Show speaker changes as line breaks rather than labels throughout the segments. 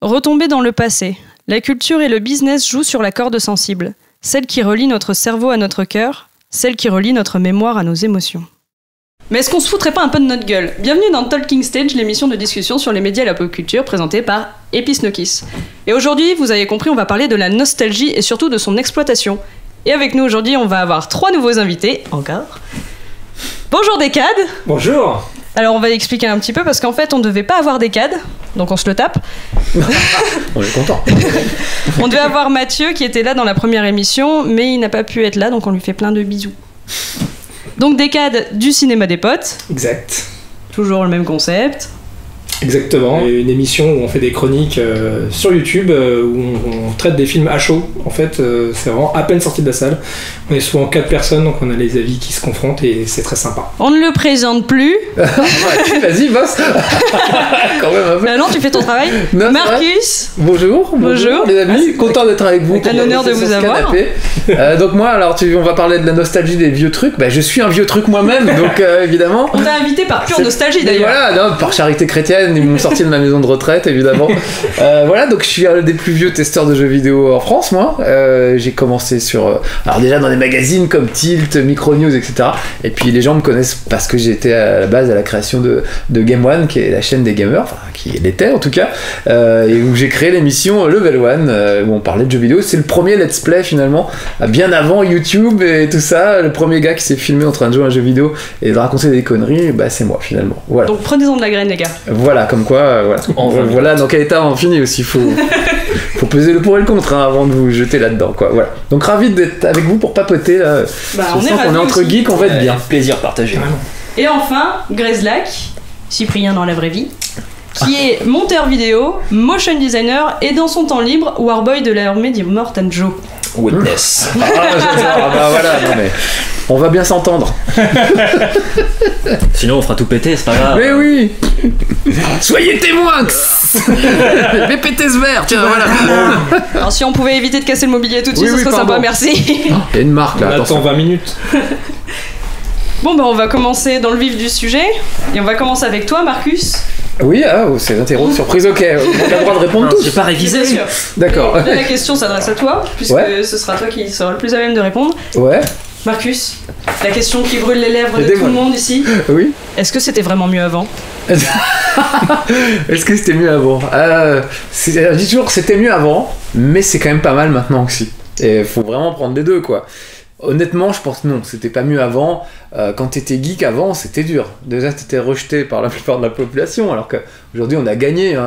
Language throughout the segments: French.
Retomber dans le passé. La culture et le business jouent sur la corde sensible. Celle qui relie notre cerveau à notre cœur, celle qui relie notre mémoire à nos émotions. Mais est-ce qu'on se foutrait pas un peu de notre gueule ? Bienvenue dans Talking Stage, l'émission de discussion sur les médias et la pop culture présentée par Episnokis. Et aujourd'hui, vous avez compris, on va parler de la nostalgie et surtout de son exploitation. Et avec nous aujourd'hui, on va avoir 3 nouveaux invités, encore. Bonjour Decad.
Bonjour.
Alors on va expliquer un petit peu parce qu'en fait on devait pas avoir Decad, donc on se le tape.
On est content.
On devait avoir Mathieu qui était là dans la première émission, mais il n'a pas pu être là, donc on lui fait plein de bisous. Donc Decad du cinéma des potes.
Exact.
Toujours le même concept.
Exactement. Une émission où on fait des chroniques sur YouTube où on traite des films à chaud. En fait, c'est vraiment à peine sorti de la salle. On est souvent 4 personnes, donc on a les avis qui se confrontent et c'est très sympa.
On ne le présente plus.
Vas-y, boss. Quand même un peu.
Non, tu fais ton travail.
Non,
Marcus.
Bonjour les amis. Content d'être avec vous.
Un honneur de vous avoir.
Donc moi, alors on va parler de la nostalgie des vieux trucs. Bah, je suis un vieux truc moi-même, donc évidemment.
On t'a invité par pure nostalgie d'ailleurs.
Voilà, non, par charité chrétienne. Ils m'ont sorti de ma maison de retraite, évidemment. Voilà, donc je suis un des plus vieux testeurs de jeux vidéo en France, moi. J'ai commencé sur... alors déjà dans des magazines comme Tilt, Micronews, etc. Et puis les gens me connaissent parce que j'étais à la base à la création de Game One, qui est la chaîne des gamers, enfin qui l'était en tout cas, et où j'ai créé l'émission Level One, où on parlait de jeux vidéo. C'est le premier let's play finalement, bien avant YouTube et tout ça. Le premier gars qui s'est filmé en train de jouer à un jeu vidéo et de raconter des conneries, bah c'est moi finalement. Voilà.
Donc prenez-en de la graine les gars.
Voilà, comme quoi, voilà dans quel état on finit aussi, faut peser le pour et le contre avant de vous jeter là-dedans, quoi. Voilà. Donc ravi d'être avec vous pour papoter là.
On est
entre
aussi.
Geeks, on va être bien.
Plaisir partagé.
Et enfin, Grezlak, Cyprien dans la vraie vie, qui est monteur vidéo, motion designer et dans son temps libre, Warboy de l'armée d'Immortan Joe.
Witness.
Bah voilà, non mais on va bien s'entendre.
Sinon on fera tout péter, c'est pas grave.
Mais oui. Soyez témoins. Mais pétez ce verre, tiens, voilà.
Alors si on pouvait éviter de casser le mobilier tout de suite,
Oui,
ce serait
pardon.
sympa, merci.
Il y a une marque là,
On
attention.
attend 20 minutes.
Bon on va commencer dans le vif du sujet, et on va commencer avec toi Marcus.
Oui, c'est l'interro de surprise, ok. On a le droit de répondre tous.
J'ai pas révisé.
Bien sûr.
D'accord.
Et là, la question s'adresse à toi, puisque
Ouais.
ce sera toi qui sera le plus à même de répondre.
Ouais,
Marcus, la question qui brûle les lèvres de tout
Aidez-moi.
le monde ici,
oui.
est-ce que c'était vraiment mieux avant ?
Est-ce que c'était mieux avant Je dis toujours que c'était mieux avant, mais c'est quand même pas mal maintenant aussi. Et faut vraiment prendre les deux, quoi. Honnêtement, je pense non, c'était pas mieux avant. Quand t'étais geek avant, c'était dur. Déjà, t'étais rejeté par la plupart de la population, alors qu'aujourd'hui, on a gagné.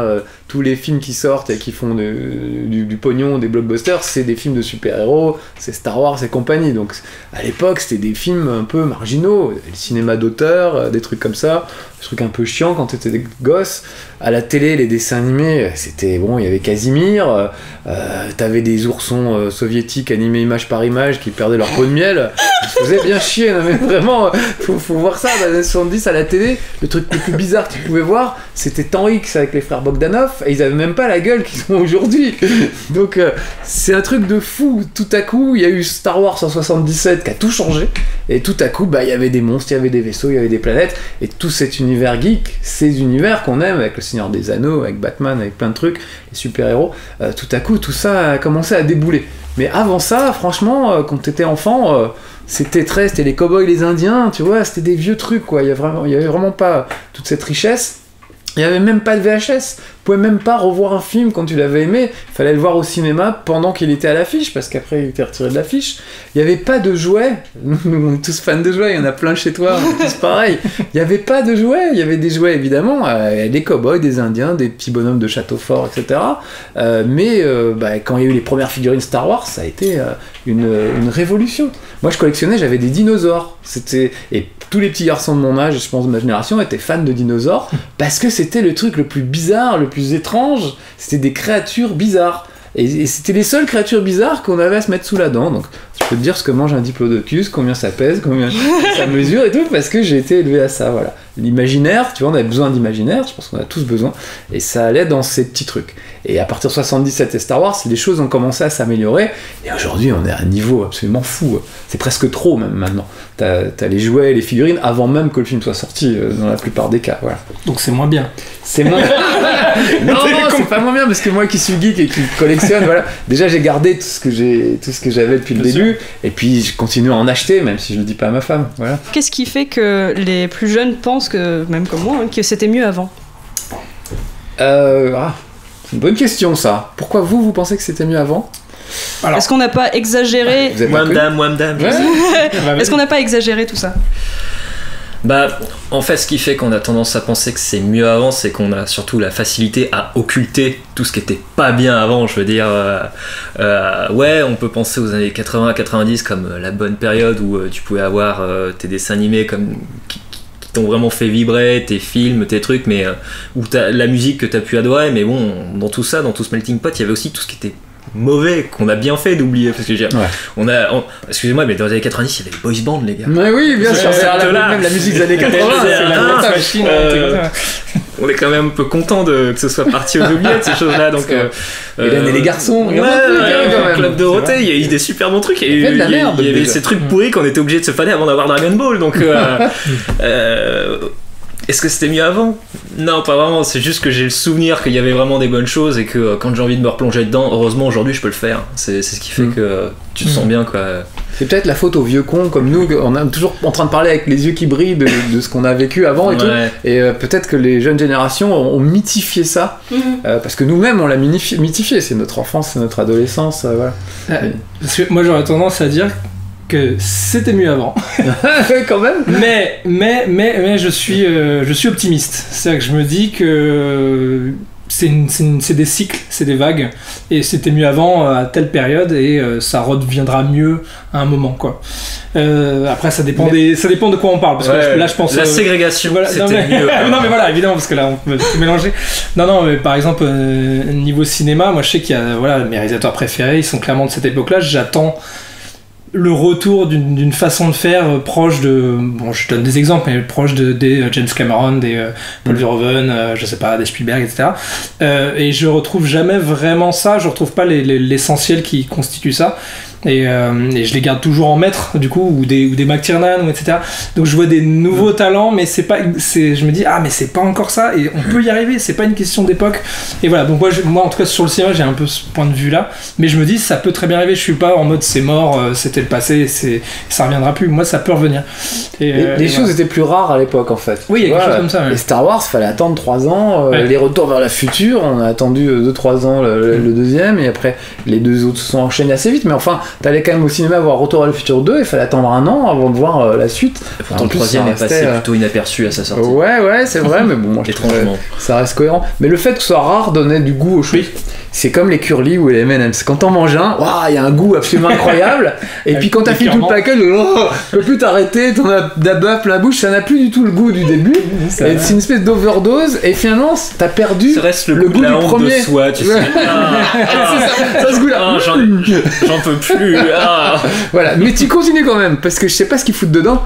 Tous les films qui sortent et qui font du pognon, des blockbusters, c'est des films de super-héros, c'est Star Wars et compagnie. Donc, à l'époque, c'était des films un peu marginaux, le cinéma d'auteur, des trucs comme ça, des trucs un peu chiants quand t'étais des gosses. À la télé, les dessins animés, c'était bon, il y avait Casimir, t'avais des oursons soviétiques animés image par image qui perdaient leur peau de miel. Ils se faisaient bien chier, non mais vraiment, faut voir ça, dans les années 70 à la télé, le truc le plus bizarre que tu pouvais voir, c'était Temps X avec les frères Bogdanov, et ils avaient même pas la gueule qu'ils ont aujourd'hui. Donc c'est un truc de fou. Tout à coup, il y a eu Star Wars en 77 qui a tout changé, et tout à coup, il y avait des monstres, il y avait des vaisseaux, il y avait des planètes, et tout cet univers geek, ces univers qu'on aime, avec le Seigneur des Anneaux, avec Batman, avec plein de trucs, les super-héros, tout à coup, tout ça a commencé à débouler. Mais avant ça, franchement, quand t'étais enfant, c'était les cow-boys, les indiens, tu vois, c'était des vieux trucs, quoi. Il y avait vraiment pas toute cette richesse. Il n'y avait même pas de VHS. Tu pouvais même pas revoir un film quand tu l'avais aimé. Il fallait le voir au cinéma pendant qu'il était à l'affiche, parce qu'après il était retiré de l'affiche. Il n'y avait pas de jouets. Nous, on est tous fans de jouets, il y en a plein chez toi, on est tous pareil. Il n'y avait pas de jouets. Il y avait des jouets, évidemment, des cow-boys, des indiens, des petits bonhommes de château fort, etc. Mais quand il y a eu les premières figurines Star Wars, ça a été une révolution. Moi, je collectionnais, j'avais des dinosaures. Et tous les petits garçons de mon âge, je pense de ma génération, étaient fans de dinosaures parce que c'était le truc le plus bizarre, le plus étrange. C'était des créatures bizarres. Et c'était les seules créatures bizarres qu'on avait à se mettre sous la dent. Donc, je peux te dire ce que mange un diplodocus, combien ça pèse, combien ça mesure et tout, parce que j'ai été élevé à ça, voilà. L'imaginaire, tu vois, on avait besoin d'imaginaire, je pense qu'on a tous besoin, et ça allait dans ces petits trucs. Et à partir de 77 et Star Wars, les choses ont commencé à s'améliorer, et aujourd'hui, on est à un niveau absolument fou. C'est presque trop, même, maintenant. T'as les jouets et les figurines avant même que le film soit sorti, dans la plupart des cas, voilà.
Donc c'est moins bien.
C'est moins... Non, c'est pas moins bien parce que moi qui suis geek et qui collectionne, voilà. Déjà j'ai gardé tout ce que j'avais depuis le début, et puis je continue à en acheter, même si je le dis pas à ma femme. Voilà.
Qu'est-ce qui fait que les plus jeunes pensent que, même comme moi, que c'était mieux avant ?
C'est une bonne question ça. Pourquoi vous pensez que c'était mieux avant ?
Alors,
est-ce qu'on n'a pas exagéré
Moi madame.
Est-ce qu'on n'a pas exagéré tout ça ?
Bah, en fait, ce qui fait qu'on a tendance à penser que c'est mieux avant, c'est qu'on a surtout la facilité à occulter tout ce qui était pas bien avant. Je veux dire, ouais, on peut penser aux années 80-90 comme la bonne période où tu pouvais avoir tes dessins animés qui t'ont vraiment fait vibrer, tes films, tes trucs, mais où t'as la musique que t'as pu adorer. Mais bon, dans tout ça, dans tout ce melting pot, il y avait aussi tout ce qui était mauvais, qu'on a bien fait d'oublier, parce que excusez-moi, mais dans les années 90 il y avait les boys bands, les gars.
Mais oui, bien sûr, c'est même la musique des années 80, c'est la machine.
On est quand même un peu content que ce soit parti aux oubliettes, ces choses-là. Donc,
Hélène et les garçons,
Club Dorothée, il y a eu des super bons trucs. Il y avait ces trucs pourris qu'on était obligé de se faner avant d'avoir Dragon Ball. Donc, est-ce que c'était mieux avant ? Non, pas vraiment. C'est juste que j'ai le souvenir qu'il y avait vraiment des bonnes choses et que quand j'ai envie de me replonger dedans, heureusement aujourd'hui je peux le faire. C'est ce qui fait que tu te sens bien, quoi.
C'est peut-être la faute aux vieux cons comme nous. On est toujours en train de parler avec les yeux qui brillent de ce qu'on a vécu avant et tout. Et peut-être que les jeunes générations ont mythifié ça parce que nous-mêmes on l'a mythifié. C'est notre enfance, c'est notre adolescence. Voilà.
Parce que moi j'aurais tendance à dire que c'était mieux avant.
Quand même.
Mais je suis optimiste. C'est-à-dire que je me dis que c'est des cycles, c'est des vagues, et c'était mieux avant à telle période, et ça redeviendra mieux à un moment, quoi. Après ça dépend de quoi on parle, parce que là je pense
la ségrégation, voilà, c'était mieux.
Non mais voilà, évidemment, parce que là on peut tout mélanger. Non, mais par exemple niveau cinéma, moi je sais qu'il y a mes réalisateurs préférés, ils sont clairement de cette époque-là. J'attends le retour d'une façon de faire proche de, bon je donne des exemples, mais proche des James Cameron, des Paul Verhoeven, je sais pas, des Spielberg, etc. Et je retrouve jamais vraiment ça, je retrouve pas l'essentiel qui constitue ça. Et je les garde toujours en maître, du coup, ou des McTiernan, etc. Donc je vois des nouveaux talents, mais je me dis, mais c'est pas encore ça, et on peut y arriver, c'est pas une question d'époque. Et voilà, donc moi en tout cas sur le cinéma, j'ai un peu ce point de vue là, mais je me dis, ça peut très bien arriver, je suis pas en mode c'est mort, c'était le passé, ça reviendra plus, moi ça peut revenir.
Les choses étaient plus rares à l'époque en fait.
Oui, il y a quelque chose comme ça.
Les Star Wars, fallait attendre 3 ans, les Retours vers la future, on a attendu 2-3 ans le deuxième, et après les deux autres se sont enchaînés assez vite, mais enfin, t'allais quand même au cinéma voir Retour vers le futur 2, il fallait attendre 1 an avant de voir la suite.
Et pourtant le troisième est passé plutôt inaperçu à sa sortie.
Ouais, c'est vrai, mais bon, moi je trouve ça reste cohérent. Mais le fait que ce soit rare donnait du goût aux choses. C'est comme les curly ou les M&M's. Quand t'en manges un, il y a un goût absolument incroyable. Et puis quand t'as fini tout le paquet, tu peux plus t'arrêter, t'en as d'abord plein la bouche, ça n'a plus du tout le goût du début. C'est une espèce d'overdose, et finalement t'as perdu
ça reste le goût du premier. De soi, tu sais.
Ça se goût là.
J'en peux plus.
Voilà, mais tu continues quand même, parce que je sais pas ce qu'ils foutent dedans,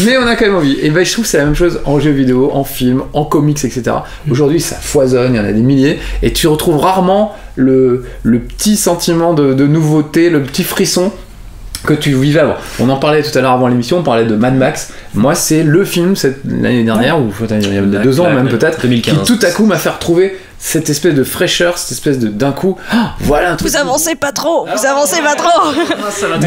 mais on a quand même envie. Et ben je trouve que c'est la même chose en jeux vidéo, en film, en comics, etc. Aujourd'hui ça foisonne, il y en a des milliers, et tu retrouves rarement le petit sentiment de nouveauté, le petit frisson que tu vivais avant. On en parlait tout à l'heure avant l'émission, on parlait de Mad Max. Moi c'est le film l'année dernière, ou il y a 2 ans même peut-être, 2015, qui tout à coup m'a fait retrouver cette espèce de fraîcheur, cette espèce de d'un coup, voilà un truc.
Vous avancez pas trop, vous avancez pas trop.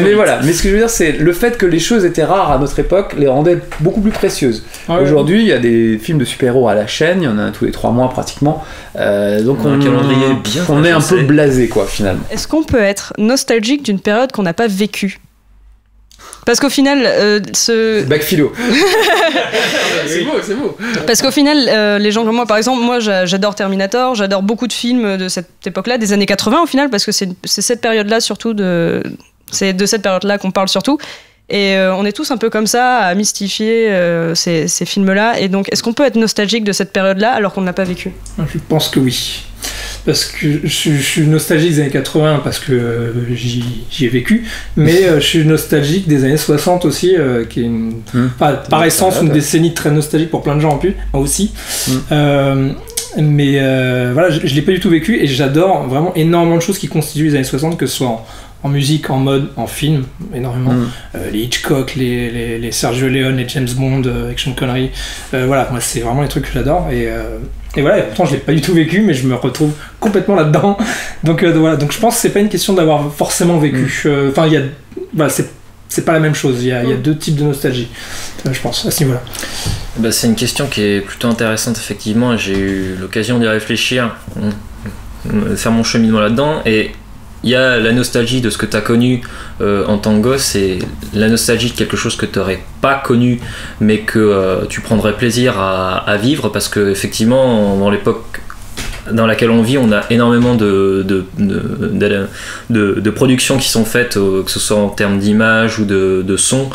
Mais voilà, mais ce que je veux dire, c'est le fait que les choses étaient rares à notre époque les rendait beaucoup plus précieuses. Aujourd'hui, il y a des films de super-héros à la chaîne, il y en a tous les 3 mois pratiquement. Donc on est un peu blasé, quoi, finalement.
Est-ce qu'on peut être nostalgique d'une période qu'on n'a pas vécue ? Parce qu'au final,
Bac philo. c'est beau.
Parce qu'au final, les gens comme moi, par exemple, moi j'adore Terminator, j'adore beaucoup de films de cette époque-là, des années 80 au final, parce que c'est cette période-là surtout, c'est de cette période-là qu'on parle surtout. Et on est tous un peu comme ça, à mystifier ces films-là. Et donc, est-ce qu'on peut être nostalgique de cette période-là alors qu'on ne l'a pas vécu ?
Je pense que oui. Parce que je suis nostalgique des années 80 parce que j'y ai vécu, mais je suis nostalgique des années 60 aussi, qui est par essence une décennie très nostalgique pour plein de gens aussi. Mais voilà, je l'ai pas du tout vécu, et j'adore vraiment énormément de choses qui constituent les années 60, que ce soit en musique, en mode, en film, énormément. Les Hitchcock, les Sergio Leone, les James Bond, Action Connery. Voilà, moi c'est vraiment les trucs que j'adore, Et voilà, et pourtant je l'ai pas du tout vécu, mais je me retrouve complètement là-dedans. Donc voilà, donc je pense que c'est pas une question d'avoir forcément vécu. Enfin, voilà, c'est pas la même chose. Il y a deux types de nostalgie, je pense, à ce niveau-là.
Bah, c'est une question qui est plutôt intéressante, effectivement. J'ai eu l'occasion d'y réfléchir, de faire mon cheminement là-dedans. Et il y a la nostalgie de ce que tu as connu en tant que gosse et la nostalgie de quelque chose que tu n'aurais pas connu, mais que tu prendrais plaisir à vivre, parce que effectivement, dans l'époque dans laquelle on vit, on a énormément de productions qui sont faites, que ce soit en termes d'image ou de son,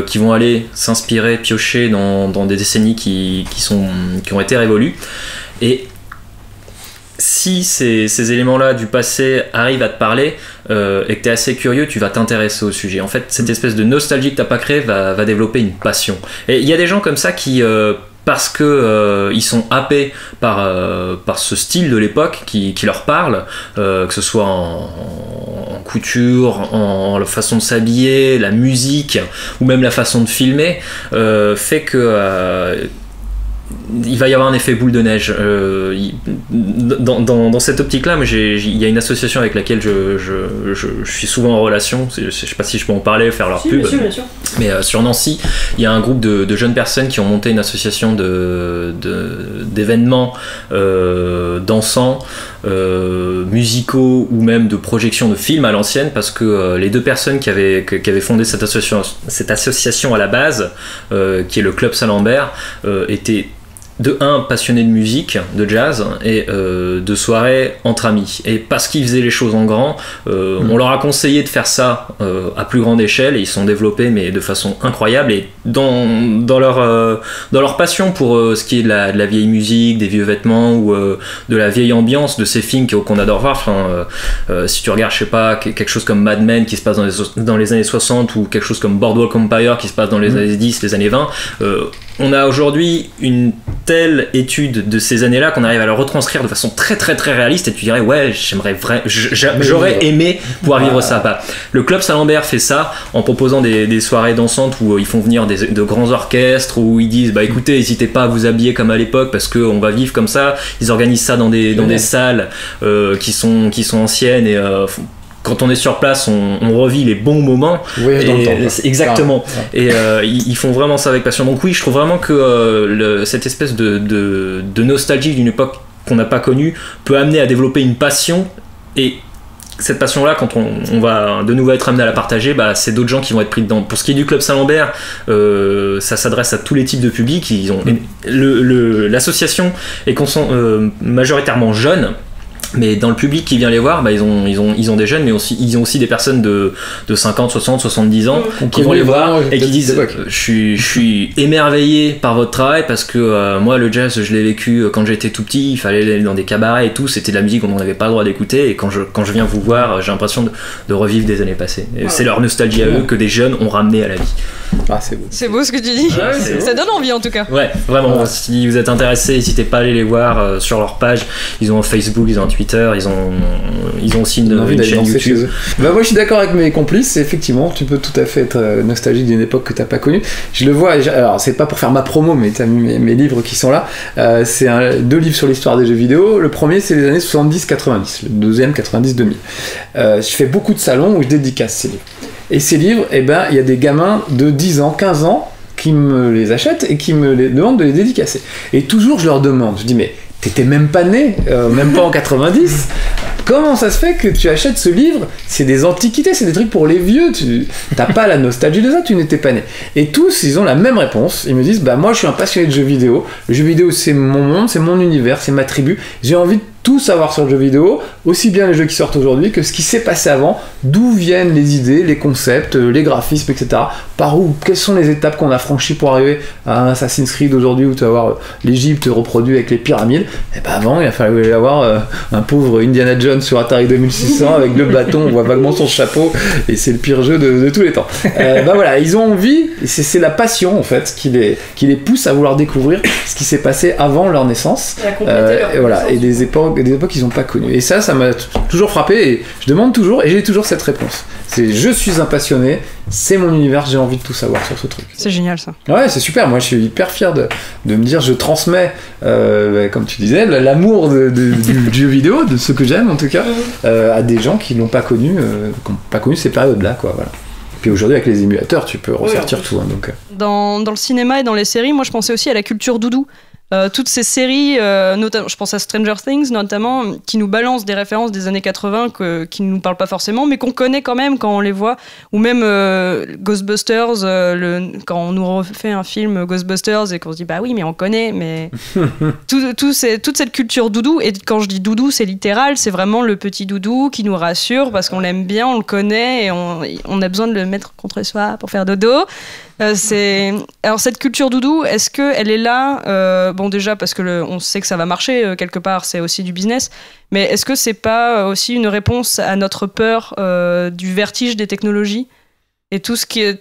qui vont aller s'inspirer, piocher dans des décennies qui ont été révolues. Et si ces éléments-là du passé arrivent à te parler et que tu es assez curieux, tu vas t'intéresser au sujet. En fait, cette espèce de nostalgie que tu n'as pas créée va développer une passion. Et il y a des gens comme ça qui... parce que ils sont happés par ce style de l'époque qui leur parle, que ce soit en couture, en la façon de s'habiller, la musique ou même la façon de filmer, fait que il va y avoir un effet boule de neige. Dans cette optique-là, il y a une association avec laquelle je suis souvent en relation. Je ne sais pas si je peux en parler, faire leur pub.
Bien sûr.
Mais sur Nancy, il y a un groupe de jeunes personnes qui ont monté une association d'événements dansants, musicaux ou même de projections de films à l'ancienne, parce que les deux personnes qui avaient fondé cette association à la base, qui est le Club Saint-Lambert, étaient de passionnés de musique, de jazz et de soirées entre amis. Et parce qu'ils faisaient les choses en grand, on leur a conseillé de faire ça à plus grande échelle, et ils sont développés mais de façon incroyable. Et dans leur passion pour ce qui est de la vieille musique, des vieux vêtements ou de la vieille ambiance de ces films qu'on adore voir. Enfin, si tu regardes, je sais pas, quelque chose comme Mad Men qui se passe dans les années 60, ou quelque chose comme Boardwalk Empire qui se passe dans les années 10, les années 20, on a aujourd'hui une telle étude de ces années-là qu'on arrive à le retranscrire de façon très très très réaliste, et tu dirais ouais, j'aurais aimé pouvoir vivre ça. Bah, le Club Saint-Lambert fait ça en proposant des soirées dansantes où ils font venir de grands orchestres, où ils disent bah écoutez, n'hésitez pas à vous habiller comme à l'époque parce qu'on va vivre comme ça. Ils organisent ça dans des salles qui sont anciennes, et quand on est sur place, on revit les bons moments.
Oui, dans le temps.
Exactement. Et ils font vraiment ça avec passion. Donc oui, je trouve vraiment que cette espèce de nostalgie d'une époque qu'on n'a pas connue peut amener à développer une passion. Et cette passion-là, quand on va de nouveau être amené à la partager, bah, c'est d'autres gens qui vont être pris dedans. Pour ce qui est du Club Saint-Lambert, ça s'adresse à tous les types de publics. L'association est majoritairement jeune. Mais dans le public qui vient les voir, bah, ils ont des jeunes, mais ils ont aussi des personnes de 50, 60, 70 ans qui vont les voir et qui disent je suis émerveillé par votre travail, parce que moi le jazz je l'ai vécu quand j'étais tout petit, il fallait aller dans des cabarets et tout, c'était de la musique dont on n'avait pas le droit d'écouter, et quand je viens vous voir, j'ai l'impression de revivre des années passées. Et c'est leur nostalgie à eux que des jeunes ont ramené à la vie.
Ah, c'est beau.
C'est beau ce que tu dis.
Ouais,
ça donne envie en tout cas.
Ouais, vraiment. Si vous êtes intéressés, n'hésitez pas à aller les voir sur leur page. Ils ont un Facebook, ils ont un Twitter, ils ont aussi une chaîne YouTube.
Bah, moi je suis d'accord avec mes complices, effectivement, tu peux tout à fait être nostalgique d'une époque que tu n'as pas connue. Je le vois, alors c'est pas pour faire ma promo, mais tu as mis mes livres qui sont là. C'est 2 livres sur l'histoire des jeux vidéo. Le premier, c'est les années 70-90, le deuxième, 90-2000. Je fais beaucoup de salons où je dédicace ces livres. Et ces livres, il y a des gamins de 10 ans, 15 ans qui me les achètent et qui me demandent de les dédicacer. Et toujours, je leur demande, je dis, mais t'étais même pas né, même pas en 90. Comment ça se fait que tu achètes ce livre? C'est des antiquités, c'est des trucs pour les vieux, t'as pas la nostalgie de ça, tu n'étais pas né. Et tous, ils ont la même réponse. Ils me disent, bah moi je suis un passionné de jeux vidéo. Le jeu vidéo c'est mon monde, c'est mon univers, c'est ma tribu. J'ai envie de tout savoir sur le jeu vidéo, aussi bien les jeux qui sortent aujourd'hui que ce qui s'est passé avant, d'où viennent les idées, les concepts, les graphismes, etc. Par où, quelles sont les étapes qu'on a franchies pour arriver à un Assassin's Creed aujourd'hui où tu vas voir l'Égypte reproduit avec les pyramides. Et ben avant, il a fallu avoir un pauvre Indiana Jones sur Atari 2600 avec le bâton, on voit vaguement son chapeau, et c'est le pire jeu de tous les temps. Voilà, ils ont envie, et c'est la passion en fait qui les pousse à vouloir découvrir ce qui s'est passé avant leur naissance.
Et à compléter leur
et voilà, et des époques époques qu'ils n'ont pas connues. Et ça m'a toujours frappé, et je demande toujours, et j'ai toujours cette réponse. C'est je suis un passionné, c'est mon univers, j'ai envie de tout savoir sur ce truc.
C'est génial ça.
Ouais, c'est super, moi je suis hyper fier de me dire je transmets, comme tu disais, l'amour du jeu vidéo, de ce que j'aime en tout cas, à des gens qui n'ont pas connu ces périodes-là, quoi, voilà. Puis aujourd'hui, avec les émulateurs, tu peux ressortir tout. Hein, donc.
Dans le cinéma et dans les séries, moi je pensais aussi à la culture doudou. Toutes ces séries, notamment, je pense à Stranger Things notamment, qui nous balancent des références des années 80 qui ne nous parlent pas forcément, mais qu'on connaît quand même quand on les voit. Ou même Ghostbusters, quand on nous refait un film Ghostbusters et qu'on se dit bah oui, mais on connaît. Mais toute cette culture doudou, et quand je dis doudou, c'est littéral, c'est vraiment le petit doudou qui nous rassure parce qu'on l'aime bien, on le connaît et on a besoin de le mettre contre soi pour faire dodo. Alors cette culture doudou, est-ce qu'elle est là bon déjà parce que on sait que ça va marcher quelque part, c'est aussi du business, mais est-ce que c'est pas aussi une réponse à notre peur du vertige des technologies et tout ce qui est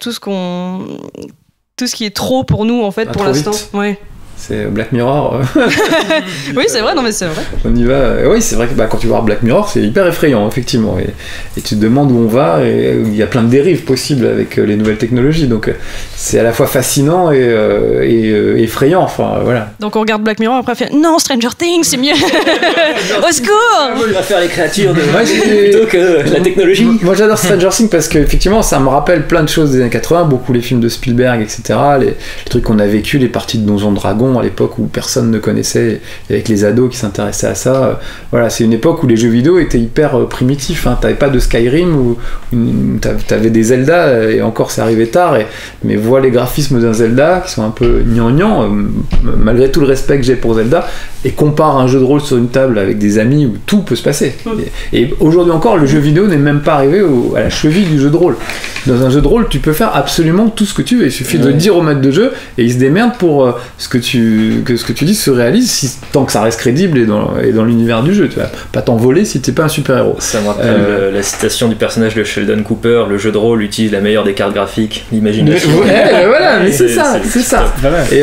trop pour nous en fait pour l'instant. Ouais.
C'est Black Mirror.
Oui, c'est vrai, non mais c'est vrai.
On y va. Oui, c'est vrai que quand tu vois Black Mirror, c'est hyper effrayant, effectivement. Et tu te demandes où on va, et il y a plein de dérives possibles avec les nouvelles technologies. Donc c'est à la fois fascinant et effrayant. Enfin, voilà.
Donc on regarde Black Mirror, après on fait non, Stranger Things, c'est mieux. Au secours.
Il va faire les créatures plutôt que la technologie.
Moi j'adore Stranger Things parce qu'effectivement, ça me rappelle plein de choses des années 80, beaucoup les films de Spielberg, etc. Les trucs qu'on a vécu, les parties de Donjons Dragons à l'époque où personne ne connaissait, avec les ados qui s'intéressaient à ça. Voilà, c'est une époque où les jeux vidéo étaient hyper primitifs. Hein. T'avais pas de Skyrim ou t'avais des Zelda, et encore c'est arrivé tard. Mais vois les graphismes d'un Zelda qui sont un peu gnangnan, malgré tout le respect que j'ai pour Zelda, et compare un jeu de rôle sur une table avec des amis où tout peut se passer. Et aujourd'hui encore, le jeu vidéo n'est même pas arrivé à la cheville du jeu de rôle. Dans un jeu de rôle, tu peux faire absolument tout ce que tu veux. Il suffit de le dire au maître de jeu et il se démerde pour ce que tu dis se réalise, tant que ça reste crédible et dans l'univers du jeu. Tu vas pas t'envoler si t'es pas un super-héros.
Ça me rappelle la citation du personnage de Sheldon Cooper: le jeu de rôle utilise la meilleure des cartes graphiques, l'imagination.
Voilà, mais c'est ça. Et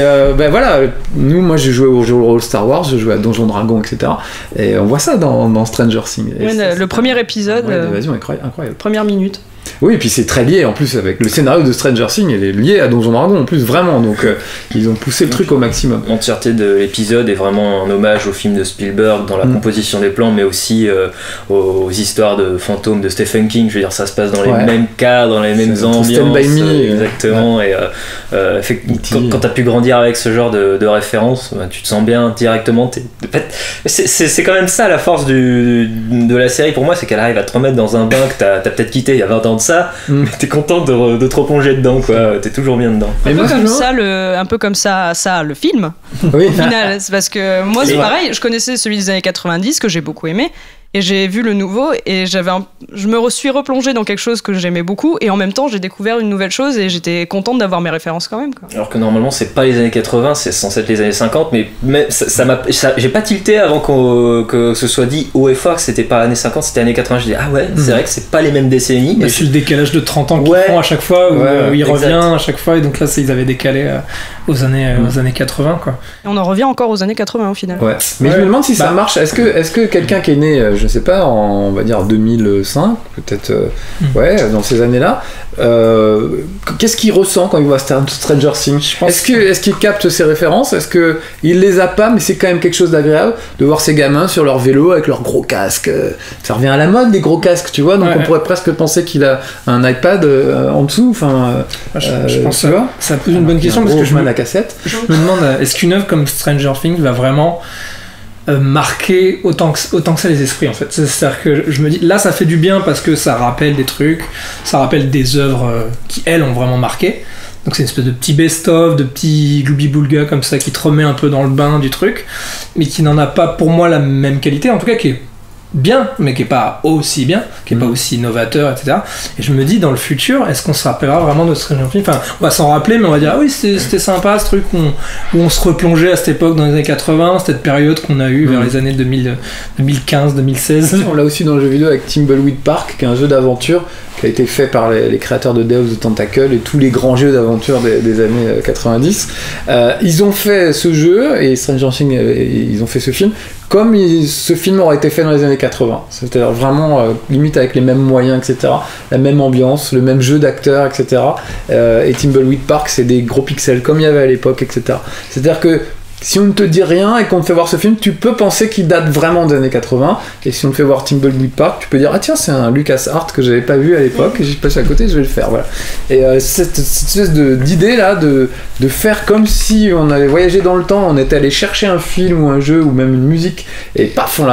voilà, moi j'ai joué au jeu de rôle Star Wars, j'ai joué à Donjons Dragons, etc. Et on voit ça dans Stranger Things.
Le premier épisode.
D'invasion incroyable.
Première minute.
Oui, et puis c'est très lié en plus avec le scénario de Stranger Things, elle est liée à Donjons Dragons en plus, vraiment, donc ils ont poussé le truc au maximum.
L'entièreté de l'épisode est vraiment un hommage au film de Spielberg dans la composition des plans, mais aussi aux histoires de fantômes de Stephen King. Je veux dire, ça se passe dans les mêmes cadres, dans les mêmes ambiances.
Stand By Me.
Exactement, ouais. Et quand t'as pu grandir avec ce genre de références, tu te sens bien directement. C'est quand même ça la force de la série pour moi, c'est qu'elle arrive à te remettre dans un bain que t'as peut-être quitté il y a 20 ans de ça, mais t'es content de te replonger dedans, quoi. T'es toujours bien dedans.
Un peu comme ça, le film.
Oui.
Au final, c'est parce que moi c'est pareil, je connaissais celui des années 90 que j'ai beaucoup aimé. Et j'ai vu le nouveau et je me suis replongée dans quelque chose que j'aimais beaucoup, et en même temps j'ai découvert une nouvelle chose et j'étais contente d'avoir mes références quand même, quoi.
Alors que normalement c'est pas les années 80, c'est censé être les années 50, mais j'ai pas tilté avant que ce soit dit haut et fort que c'était pas années 50, c'était années 80. Je dis ah ouais, c'est vrai que c'est pas les mêmes décennies.
Mais c'est le décalage de 30 ans qu'ils font à chaque fois, où il revient à chaque fois, et donc là ils avaient décalé aux années 80, quoi. Et
on en revient encore aux années 80 au final.
Ouais. Mais je me demande si ça marche. Est-ce que quelqu'un qui est né, je sais pas, on va dire 2005, peut-être, dans ces années-là, qu'est-ce qu'il ressent quand il voit Stranger Things? Est-ce qu'il capte ses références? Est-ce qu'il les a pas, mais c'est quand même quelque chose d'agréable de voir ces gamins sur leur vélo avec leurs gros casques? Ça revient à la mode, des gros casques, tu vois, donc on pourrait presque penser qu'il a un iPad en dessous. Enfin,
je pense que ça pose une bonne question, parce que je me demande, est-ce qu'une œuvre comme Stranger Things va vraiment marquer autant que ça les esprits, en fait? C'est-à-dire que je me dis, là ça fait du bien parce que ça rappelle des trucs, ça rappelle des œuvres qui elles ont vraiment marqué, donc c'est une espèce de petit best-of, de petit gloubi-boulga comme ça qui te remet un peu dans le bain du truc, mais qui n'en a pas pour moi la même qualité, en tout cas qui est bien, mais qui est pas aussi bien, qui est pas aussi novateur, etc. Et je me dis, dans le futur, est-ce qu'on se rappellera vraiment de Stranger Things? Enfin, on va s'en rappeler, mais on va dire, ah oui, c'était sympa ce truc où on se replongeait à cette époque dans les années 80, cette période qu'on a eue vers les années 2015, 2016.
On l'a aussi dans le jeu vidéo avec Thimbleweed Park, qui est un jeu d'aventure qui a été fait par les créateurs de Day of the Tentacle et tous les grands jeux d'aventure des années 90. Ils ont fait ce jeu, et Stranger Things, ils ont fait ce film, comme ce film aurait été fait dans les années 80. C'est-à-dire vraiment limite avec les mêmes moyens, etc. La même ambiance, le même jeu d'acteurs, etc. Et Thimbleweed Park, c'est des gros pixels comme il y avait à l'époque, etc. C'est-à-dire que si on ne te dit rien et qu'on te fait voir ce film, tu peux penser qu'il date vraiment des années 80. Et si on te fait voir Thimbleweed Park, tu peux dire ah tiens, c'est un LucasArts que j'avais pas vu à l'époque et j'y passe à côté, je vais le faire. Voilà. Et cette espèce d'idée là de faire comme si on avait voyagé dans le temps, on était allé chercher un film ou un jeu ou même une musique et paf, on